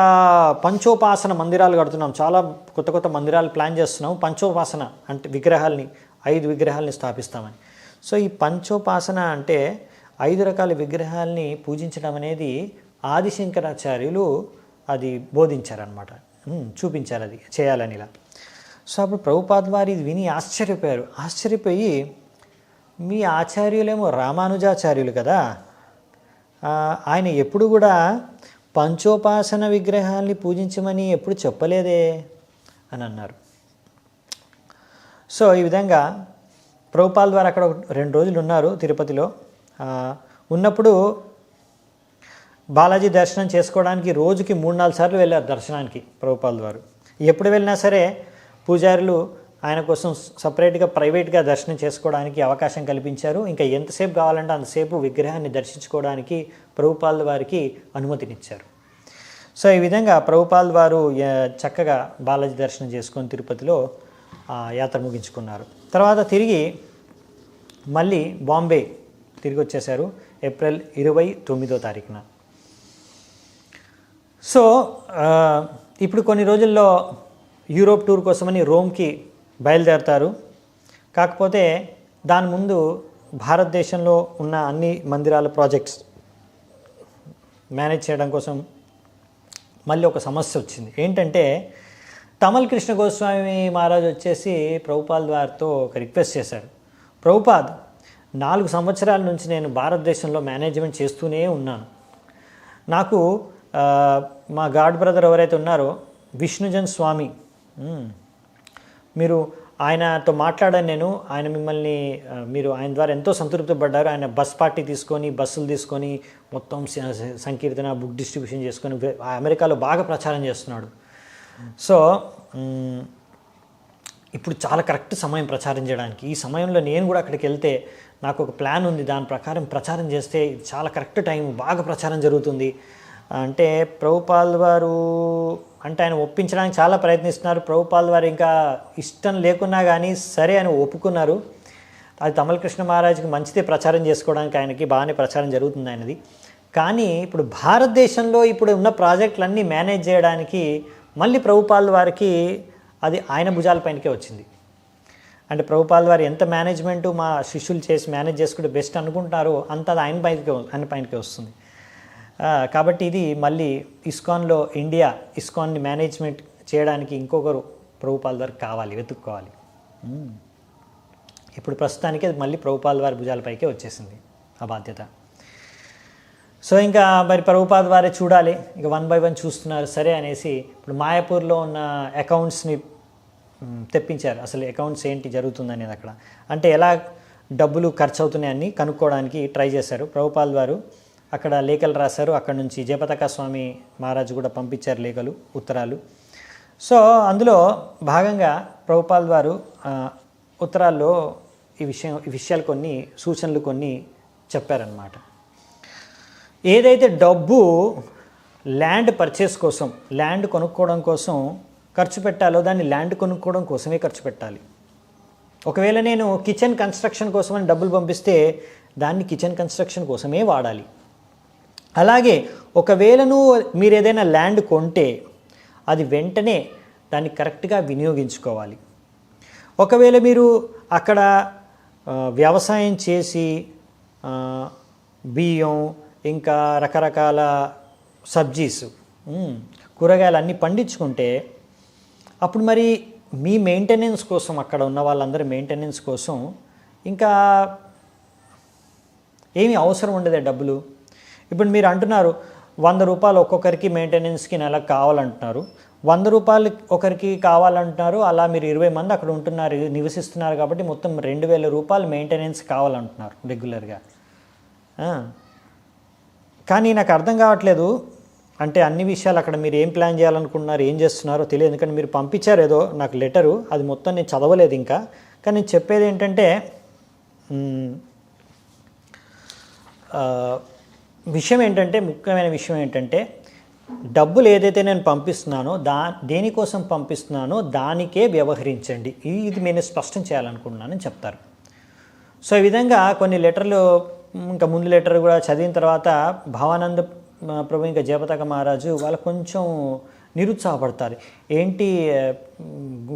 పంచోపాసన మందిరాలు కడుతున్నాం, చాలా కొత్త కొత్త మందిరాలు ప్లాన్ చేస్తున్నాం, పంచోపాసన అంటే విగ్రహాల్ని 5 విగ్రహాలని స్థాపిస్తామని. సో ఈ పంచోపాసన అంటే 5 రకాల విగ్రహాల్ని పూజించడం అనేది ఆదిశంకరాచార్యులు అది బోధించారనమాట, చూపించారు అది చేయాలని ఇలా. సో అప్పుడు ప్రభుపాద్ వారు ఇది విని ఆశ్చర్యపోయి మీ ఆచార్యులేమో రామానుజాచార్యులు కదా, ఆయన ఎప్పుడు కూడా పంచోపాసన విగ్రహాల్ని పూజించమని ఎప్పుడు చెప్పలేదే అని అన్నారు. సో ఈ విధంగా ప్రభుపాల్ వారు అక్కడ 2 రోజులు ఉన్నారు తిరుపతిలో. ఉన్నప్పుడు బాలాజీ దర్శనం చేసుకోవడానికి రోజుకి 3-4 సార్లు వెళ్ళారు దర్శనానికి ప్రభుపాల్ వారు. ఎప్పుడు వెళ్ళినా సరే పూజారులు ఆయన కోసం సపరేట్గా ప్రైవేట్గా దర్శనం చేసుకోవడానికి అవకాశం కల్పించారు. ఇంకా ఎంతసేపు కావాలంటే అంతసేపు విగ్రహాన్ని దర్శించుకోవడానికి ప్రభుపాల్ వారికి అనుమతినిచ్చారు. సో ఈ విధంగా ప్రభుపాల్ వారు చక్కగా బాలాజీ దర్శనం చేసుకొని తిరుపతిలో యాత్ర ముగించుకున్నారు. తర్వాత తిరిగి మళ్ళీ బాంబే తిరిగి వచ్చేశారు ఏప్రిల్ 29వ తారీఖున. సో ఇప్పుడు కొన్ని రోజుల్లో యూరోప్ టూర్ కోసమని రోమ్కి బయలుదేరతారు. కాకపోతే దాని ముందు భారతదేశంలో ఉన్న అన్ని మందిరాల ప్రాజెక్ట్స్ మేనేజ్ చేయడం కోసం మళ్ళీ ఒక సమస్య వచ్చింది. ఏంటంటే తమల్ కృష్ణ గోస్వామి మహారాజ్ వచ్చేసి ప్రభుపాల్ వారితో ఒక రిక్వెస్ట్ చేశారు, ప్రభుపాద్ 4 సంవత్సరాల నుంచి నేను భారతదేశంలో మేనేజ్మెంట్ చేస్తూనే ఉన్నాను, నాకు మా గాడ్ బ్రదర్ ఎవరైతే ఉన్నారో విష్ణుజన్ స్వామి, మీరు ఆయనతో మాట్లాడాను నేను, ఆయన మిమ్మల్ని మీరు ఆయన ద్వారా ఎంతో సంతృప్తి పడ్డారు, ఆయన బస్ పార్టీ తీసుకొని బస్సులు తీసుకొని మొత్తం సంకీర్తన బుక్ డిస్ట్రిబ్యూషన్ చేసుకొని అమెరికాలో బాగా ప్రచారం చేస్తున్నాడు. సో ఇప్పుడు చాలా కరెక్ట్ సమయం ప్రచారం చేయడానికి, ఈ సమయంలో నేను కూడా అక్కడికి వెళ్తే నాకు ఒక ప్లాన్ ఉంది, దాని ప్రకారం ప్రచారం చేస్తే చాలా కరెక్ట్ టైం, బాగా ప్రచారం జరుగుతుంది అంటే ప్రభుపాల్ వారు అంటే ఆయన ఒప్పించడానికి చాలా ప్రయత్నిస్తున్నారు. ప్రభుపాల్ వారు ఇంకా ఇష్టం లేకున్నా కానీ సరే అని ఒప్పుకున్నారు. అది తమల్ కృష్ణ మహారాజ్కి మంచిదే ప్రచారం చేసుకోవడానికి, ఆయనకి బాగానే ప్రచారం జరుగుతుంది ఆయనది. కానీ ఇప్పుడు భారతదేశంలో ఇప్పుడు ఉన్న ప్రాజెక్టులన్నీ మేనేజ్ చేయడానికి మళ్ళీ ప్రభుపాల్ వారికి అది ఆయన భుజాలపైనకే వచ్చింది. అంటే ప్రభుపాల్ వారు ఎంత మేనేజ్మెంటు మా శిష్యులు చేసి మేనేజ్ చేసుకుంటే బెస్ట్ అనుకుంటారో అంత అది ఆయన పైనకే వస్తుంది. కాబట్టి ఇది మళ్ళీ ఇస్కాన్లో ఇస్కాన్ని మేనేజ్మెంట్ చేయడానికి ఇంకొకరు ప్రభుపాల్ వారు కావాలి, వెతుక్కోవాలి. ఇప్పుడు ప్రస్తుతానికి అది మళ్ళీ ప్రభుపాల్ వారి భుజాలపైకే వచ్చేసింది ఆ బాధ్యత. సో ఇంకా మరి ప్రభుపాద్ వారే చూడాలి, ఇక 1 by 1 చూస్తున్నారు. సరే అనేసి ఇప్పుడు మాయాపూర్లో ఉన్న అకౌంట్స్ని తెప్పించారు, అసలు అకౌంట్స్ ఏంటి జరుగుతుందనేది అక్కడ, అంటే ఎలా డబ్బులు ఖర్చు అవుతున్నాయని కనుక్కోవడానికి ట్రై చేశారు. ప్రభుపాల్ వారు అక్కడ లేఖలు రాశారు, అక్కడ నుంచి జయపతాక స్వామి మహారాజు కూడా పంపించారు లేఖలు, ఉత్తరాలు. సో అందులో భాగంగా ప్రభుపాల్ వారు ఉత్తరాల్లో ఈ విషయాలు కొన్ని సూచనలు కొన్ని చెప్పారన్నమాట. ఏదైతే డబ్బు ల్యాండ్ పర్చేస్ కోసం, ల్యాండ్ కొనుక్కోవడం కోసం ఖర్చు పెట్టాలో దాన్ని ల్యాండ్ కొనుక్కోవడం కోసమే ఖర్చు పెట్టాలి. ఒకవేళ నేను కిచెన్ కన్స్ట్రక్షన్ కోసమని డబ్బులు పంపిస్తే దాన్ని కిచెన్ కన్స్ట్రక్షన్ కోసమే వాడాలి. అలాగే ఒకవేళ మీరు ఏదైనా ల్యాండ్ కొంటే అది వెంటనే దాన్ని కరెక్ట్గా వినియోగించుకోవాలి. ఒకవేళ మీరు అక్కడ వ్యవసాయం చేసి బియ్యం ఇంకా రకరకాల సబ్జీస్ కూరగాయలు అన్నీ పండించుకుంటే అప్పుడు మరి మీ మెయింటెనెన్స్ కోసం అక్కడ ఉన్న వాళ్ళందరి మెయింటెనెన్స్ కోసం ఇంకా ఏమీ అవసరం ఉండదే డబ్బులు. ఇప్పుడు మీరు అంటున్నారు 100 రూపాయలు ఒక్కొక్కరికి మెయింటెనెన్స్కి నెలకు కావాలంటున్నారు, 100 రూపాయలు ఒకరికి కావాలంటున్నారు. అలా మీరు 20 మంది అక్కడ ఉంటున్నారు, నివసిస్తున్నారు కాబట్టి మొత్తం 2000 రూపాయలు మెయింటెనెన్స్ కావాలంటున్నారు రెగ్యులర్గా. కానీ నాకు అర్థం కావట్లేదు, అంటే అన్ని విషయాలు అక్కడ మీరు ఏం ప్లాన్ చేయాలనుకుంటున్నారు, ఏం చేస్తున్నారో తెలియదు. ఎందుకంటే మీరు పంపించారు ఏదో నాకు లెటరు, అది మొత్తం నేను చదవలేదు ఇంకా. కానీ నేను చెప్పేది ఏంటంటే విషయం ఏంటంటే ముఖ్యమైన విషయం ఏంటంటే డబ్బులు ఏదైతే నేను పంపిస్తున్నానో దేనికోసం పంపిస్తున్నానో దానికే వ్యవహరించండి, ఇది నేను స్పష్టం చేయాలనుకుంటున్నానని చెప్తారు. సో ఈ విధంగా కొన్ని లెటర్లు, ఇంకా ముందు లెటర్ కూడా చదివిన తర్వాత భావానంద ప్రభు ఇంకా జయపతాక మహారాజు వాళ్ళు కొంచెం నిరుత్సాహపడతారు. ఏంటి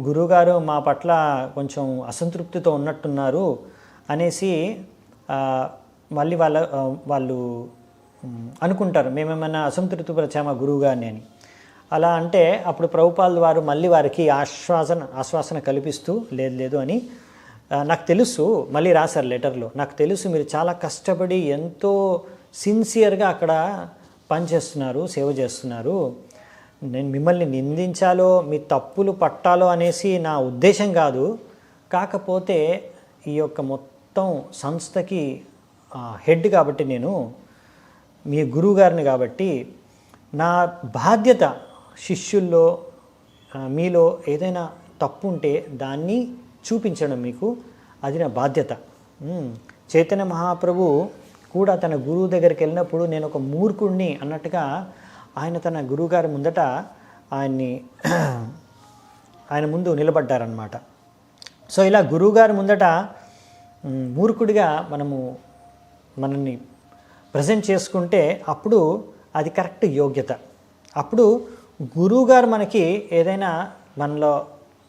గురువుగారు మా పట్ల కొంచెం అసంతృప్తితో ఉన్నట్టున్నారు అనేసి మళ్ళీ వాళ్ళు అనుకుంటారు, మేమేమైనా అసంతృప్తిపరిచామా గురువుగారిని అని. అలా అంటే అప్పుడు ప్రభుపాల్ వారు మళ్ళీ వారికి ఆశ్వాసన కల్పిస్తూ లేదు అని, నాకు తెలుసు, మళ్ళీ రాశారు లెటర్లో, నాకు తెలుసు మీరు చాలా కష్టపడి ఎంతో సిన్సియర్గా అక్కడ పనిచేస్తున్నారు, సేవ చేస్తున్నారు. నేను మిమ్మల్ని నిందించాలో మీ తప్పులు పట్టాలో అనేసి నా ఉద్దేశం కాదు. కాకపోతే ఈ యొక్క మొత్తం సంస్థకి హెడ్ కాబట్టి, నేను మీ గురువుగారిని కాబట్టి నా బాధ్యత శిష్యుల్లో మీలో ఏదైనా తప్పు ఉంటే దాన్ని చూపించడం మీకు, అది నా బాధ్యత. చైతన్య మహాప్రభు కూడా తన గురువు దగ్గరికి వెళ్ళినప్పుడు నేను ఒక మూర్ఖుడిని అన్నట్టుగా ఆయన తన గురువుగారి ముందట ఆయన ముందు నిలబడ్డారనమాట. సో ఇలా గురువుగారి ముందట మూర్ఖుడిగా మనల్ని ప్రజెంట్ చేసుకుంటే అప్పుడు అది కరెక్ట్ యోగ్యత. అప్పుడు గురువుగారు మనకి ఏదైనా మనలో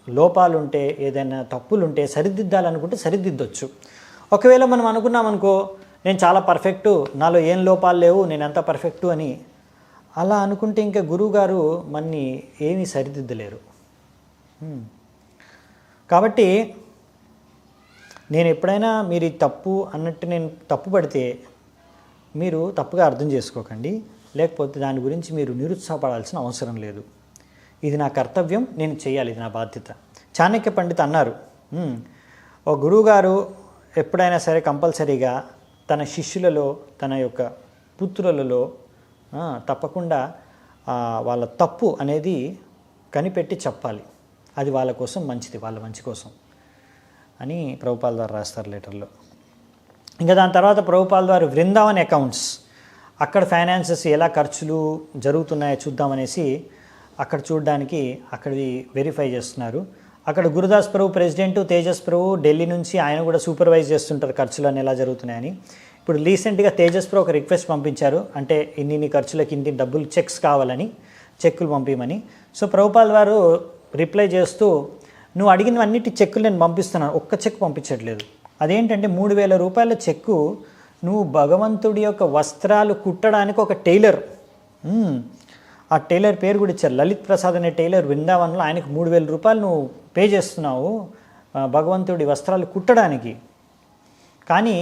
లోపాలు ఉంటే, ఏదైనా తప్పులు ఉంటే సరిదిద్దాలనుకుంటే సరిదిద్దొచ్చు. ఒకవేళ మనం అనుకున్నామనుకో నేను చాలా పర్ఫెక్టు, నాలో ఏం లోపాలు లేవు, నేను ఎంత పర్ఫెక్టు అని అలా అనుకుంటే ఇంకా గురువుగారు మనని ఏమీ సరిదిద్దలేరు. కాబట్టి నేను ఎప్పుడైనా మీరు తప్పు అన్నట్టు నేను తప్పు పడితే మీరు తప్పుగా అర్థం చేసుకోకండి, లేకపోతే దాని గురించి మీరు నిరుత్సాహపడాల్సిన అవసరం లేదు. ఇది నా కర్తవ్యం, నేను చేయాలి, ఇది నా బాధ్యత. చాణక్య పండిత్ అన్నారు, ఓ గురువుగారు ఎప్పుడైనా సరే కంపల్సరీగా తన శిష్యులలో, తన యొక్క పుత్రులలో తప్పకుండా వాళ్ళ తప్పు అనేది కనిపెట్టి చెప్పాలి, అది వాళ్ళ కోసం మంచిది, వాళ్ళ మంచి కోసం అని ప్రభుపాల్ వారు రాస్తారు లెటర్లో. ఇంకా దాని తర్వాత ప్రభుపాల్ వారు వృందావన్ అకౌంట్స్, అక్కడ ఫైనాన్సెస్ ఎలా ఖర్చులు జరుగుతున్నాయో చూద్దామనేసి అక్కడ చూడడానికి అక్కడిది వెరిఫై చేస్తున్నారు. అక్కడ గురుదాస్ ప్రభు ప్రెసిడెంట్, తేజస్ ప్రభు ఢిల్లీ నుంచి ఆయన కూడా సూపర్వైజ్ చేస్తుంటారు ఖర్చులు అని ఎలా జరుగుతున్నాయని. ఇప్పుడు రీసెంట్గా తేజస్ ప్రభు ఒక రిక్వెస్ట్ పంపించారు, అంటే ఇన్ని ఖర్చులకి ఇంటి డబ్బులు చెక్స్ కావాలని, చెక్కులు పంపించమని. సో ప్రభుపాల్ వారు రిప్లై చేస్తూ, నువ్వు అడిగినవన్నిటి చెక్కులు నేను పంపిస్తున్నాను, ఒక్క చెక్ పంపించట్లేదు. అదేంటంటే 3000 రూపాయల చెక్కు నువ్వు భగవంతుడి యొక్క వస్త్రాలు కుట్టడానికి ఒక టైలర్, ఆ టైలర్ పేరు కూడా ఇచ్చారు, లలిత్ ప్రసాద్ అనే టైలర్ వృందావన్లో, ఆయనకు 3000 రూపాయలు నువ్వు పే చేస్తున్నావు భగవంతుడి వస్త్రాలు కుట్టడానికి. కానీ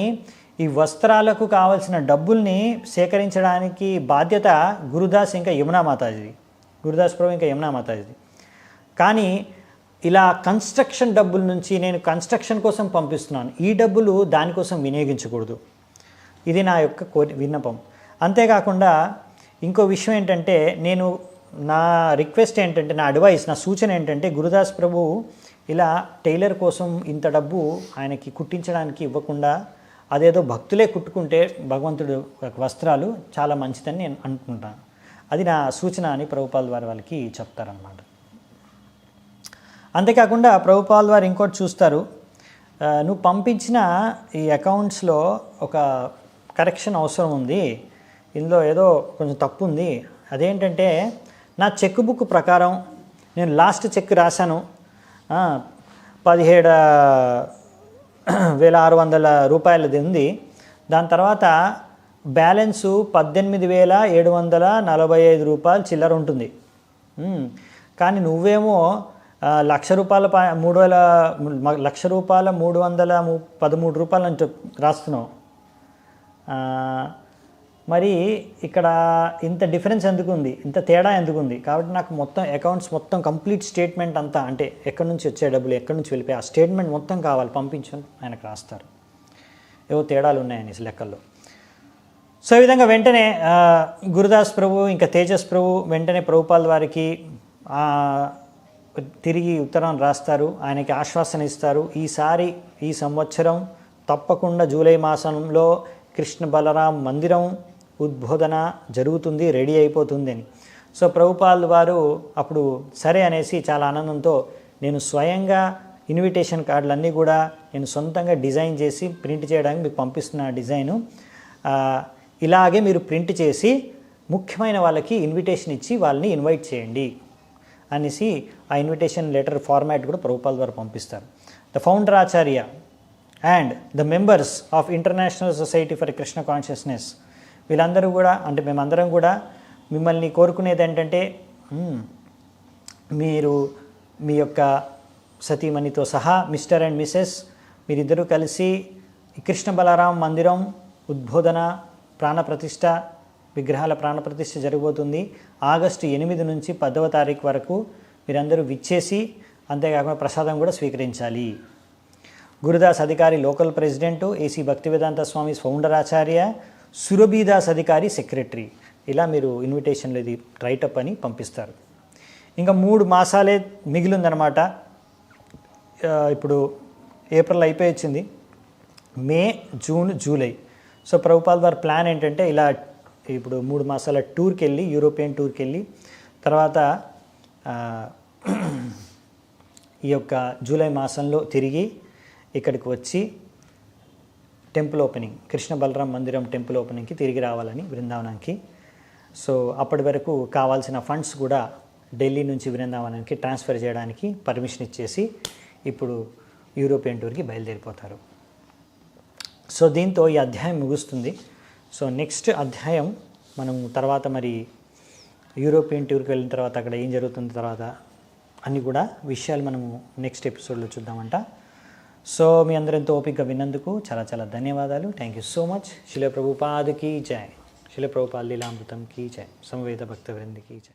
ఈ వస్త్రాలకు కావాల్సిన డబ్బుల్ని సేకరించడానికి బాధ్యత గురుదాస్ ఇంకా యమునా మాతాజీది, గురుదాస్ ప్రభు ఇంకా యమునా మాతాజీది. కానీ ఇలా కన్స్ట్రక్షన్ డబ్బుల నుంచి నేను కన్స్ట్రక్షన్ కోసం పంపిస్తున్నాను, ఈ డబ్బులు దానికోసం వినియోగించకూడదు, ఇది నా యొక్క విన్నపం. అంతేకాకుండా ఇంకో విషయం ఏంటంటే, నేను నా రిక్వెస్ట్ ఏంటంటే, నా అడ్వైస్, నా సూచన ఏంటంటే, గురుదాస్ ప్రభు ఇలా టైలర్ కోసం ఇంత డబ్బు ఆయనకి కుట్టించడానికి ఇవ్వకుండా అదేదో భక్తులే కుట్టుకుంటే భగవంతుడు వస్త్రాలు చాలా మంచిదని నేను అనుకుంటాను, అది నా సూచన అని ప్రభుపాల్ వారు వాళ్ళకి చెప్తారన్నమాట. అంతేకాకుండా ప్రభుపాల్ వారు ఇంకోటి చూస్తారు, నువ్వు పంపించిన ఈ అకౌంట్స్లో ఒక కరెక్షన్ అవసరం ఉంది, ఇందులో ఏదో కొంచెం తప్పు ఉంది. అదేంటంటే, నా చెక్ బుక్ ప్రకారం నేను లాస్ట్ చెక్ రాశాను 17,600 రూపాయలది ఉంది. దాని తర్వాత బ్యాలెన్సు 18,745 రూపాయలు చిల్లర ఉంటుంది. కానీ నువ్వేమో ₹1,00,000 అని రాస్తున్నావు. మరి ఇక్కడ ఇంత డిఫరెన్స్ ఎందుకు ఉంది, ఇంత తేడా ఎందుకు ఉంది? కాబట్టి నాకు మొత్తం అకౌంట్స్ మొత్తం కంప్లీట్ స్టేట్మెంట్ అంతా, అంటే ఎక్కడి నుంచి వచ్చే డబ్బులు ఎక్కడి నుంచి వెళ్ళిపోయి ఆ స్టేట్మెంట్ మొత్తం కావాలి, పంపించని ఆయనకు రాస్తారు. ఏవో తేడాలు ఉన్నాయని లెక్కల్లో. సో ఈ విధంగా వెంటనే గురుదాస్ ప్రభు ఇంకా తేజస్ ప్రభు వెంటనే ప్రభుపాల్ వారికి తిరిగి ఉత్తరం రాస్తారు. ఆయనకి ఆశ్వాసన ఇస్తారు. ఈ సంవత్సరం తప్పకుండా జూలై మాసంలో కృష్ణ బలరాం మందిరం ఉద్బోధన జరుగుతుంది, రెడీ అయిపోతుంది అని. సో ప్రభుపాల్ వారు అప్పుడు సరే అనేసి చాలా ఆనందంతో, నేను స్వయంగా ఇన్విటేషన్ కార్డులన్నీ కూడా నేను సొంతంగా డిజైన్ చేసి ప్రింట్ చేయడానికి మీకు పంపిస్తున్న డిజైను, ఇలాగే మీరు ప్రింట్ చేసి ముఖ్యమైన వాళ్ళకి ఇన్విటేషన్ ఇచ్చి వాళ్ళని ఇన్వైట్ చేయండి అనేసి ఆ ఇన్విటేషన్ లెటర్ ఫార్మాట్ కూడా ప్రభుపాల్ ద్వారా పంపిస్తారు. The founder Acharya and the members of international society for Krishna consciousness, వీళ్ళందరూ కూడా, అంటే మేమందరం కూడా మిమ్మల్ని కోరుకునేది ఏంటంటే, మీరు మీ యొక్క సతీమణితో సహా మిస్టర్ అండ్ మిసెస్ మీరిద్దరూ కలిసి కృష్ణ బలరాం మందిరం ఉద్బోధన ప్రాణప్రతిష్ఠ, విగ్రహాల ప్రాణప్రతిష్ఠ జరగబోతుంది. ఆగస్టు 8 నుంచి 10వ తారీఖు వరకు మీరందరూ విచ్చేసి, అంతేకాకుండా ప్రసాదం కూడా స్వీకరించాలి. గురుదాస్ అధికారి లోకల్ ప్రెసిడెంటు, ఏసీ భక్తివేదాంత స్వామి ఫౌండర్ ఆచార్య, సురభీదాస్ అధికారి సెక్రటరీ, ఇలా మీరు ఇన్విటేషన్లో ఇది రైటప్ అని పంపిస్తారు. ఇంకా 3 మాసాలే మిగిలిందనమాట. ఇప్పుడు ఏప్రిల్ అయిపోయి వచ్చింది, మే, జూన్, జూలై. సో ప్రభుపాల్ వారి ప్లాన్ ఏంటంటే, ఇలా ఇప్పుడు 3 మాసాల టూర్కి వెళ్ళి, యూరోపియన్ టూర్కి వెళ్ళి, తర్వాత ఈ యొక్క జూలై మాసంలో తిరిగి ఇక్కడికి వచ్చి టెంపుల్ ఓపెనింగ్, కృష్ణ బలరాం మందిరం టెంపుల్ ఓపెనింగ్కి తిరిగి రావాలని బృందావనానికి. సో అప్పటి వరకు కావాల్సిన ఫండ్స్ కూడా ఢిల్లీ నుంచి బృందావనానికి ట్రాన్స్ఫర్ చేయడానికి పర్మిషన్ ఇచ్చేసి ఇప్పుడు యూరోపియన్ టూర్కి బయలుదేరిపోతారు. సో దీంతో ఈ అధ్యాయం ముగుస్తుంది. సో నెక్స్ట్ అధ్యాయం మనం తర్వాత మరి యూరోపియన్ టూర్కి వెళ్ళిన తర్వాత అక్కడ ఏం జరుగుతుంది తర్వాత అన్నీ కూడా విషయాలు మనము నెక్స్ట్ ఎపిసోడ్లో చూద్దామంట. సో మీ అందరూ ఎంతో ఓపికగా విన్నందుకు చాలా చాలా ధన్యవాదాలు. Thank you so much. శిల ప్రభుపాద్ కీ జై, శిల ప్రభుపాద్ లీలామృతం కీ జై, సమవేత భక్తవృంద కీ జై.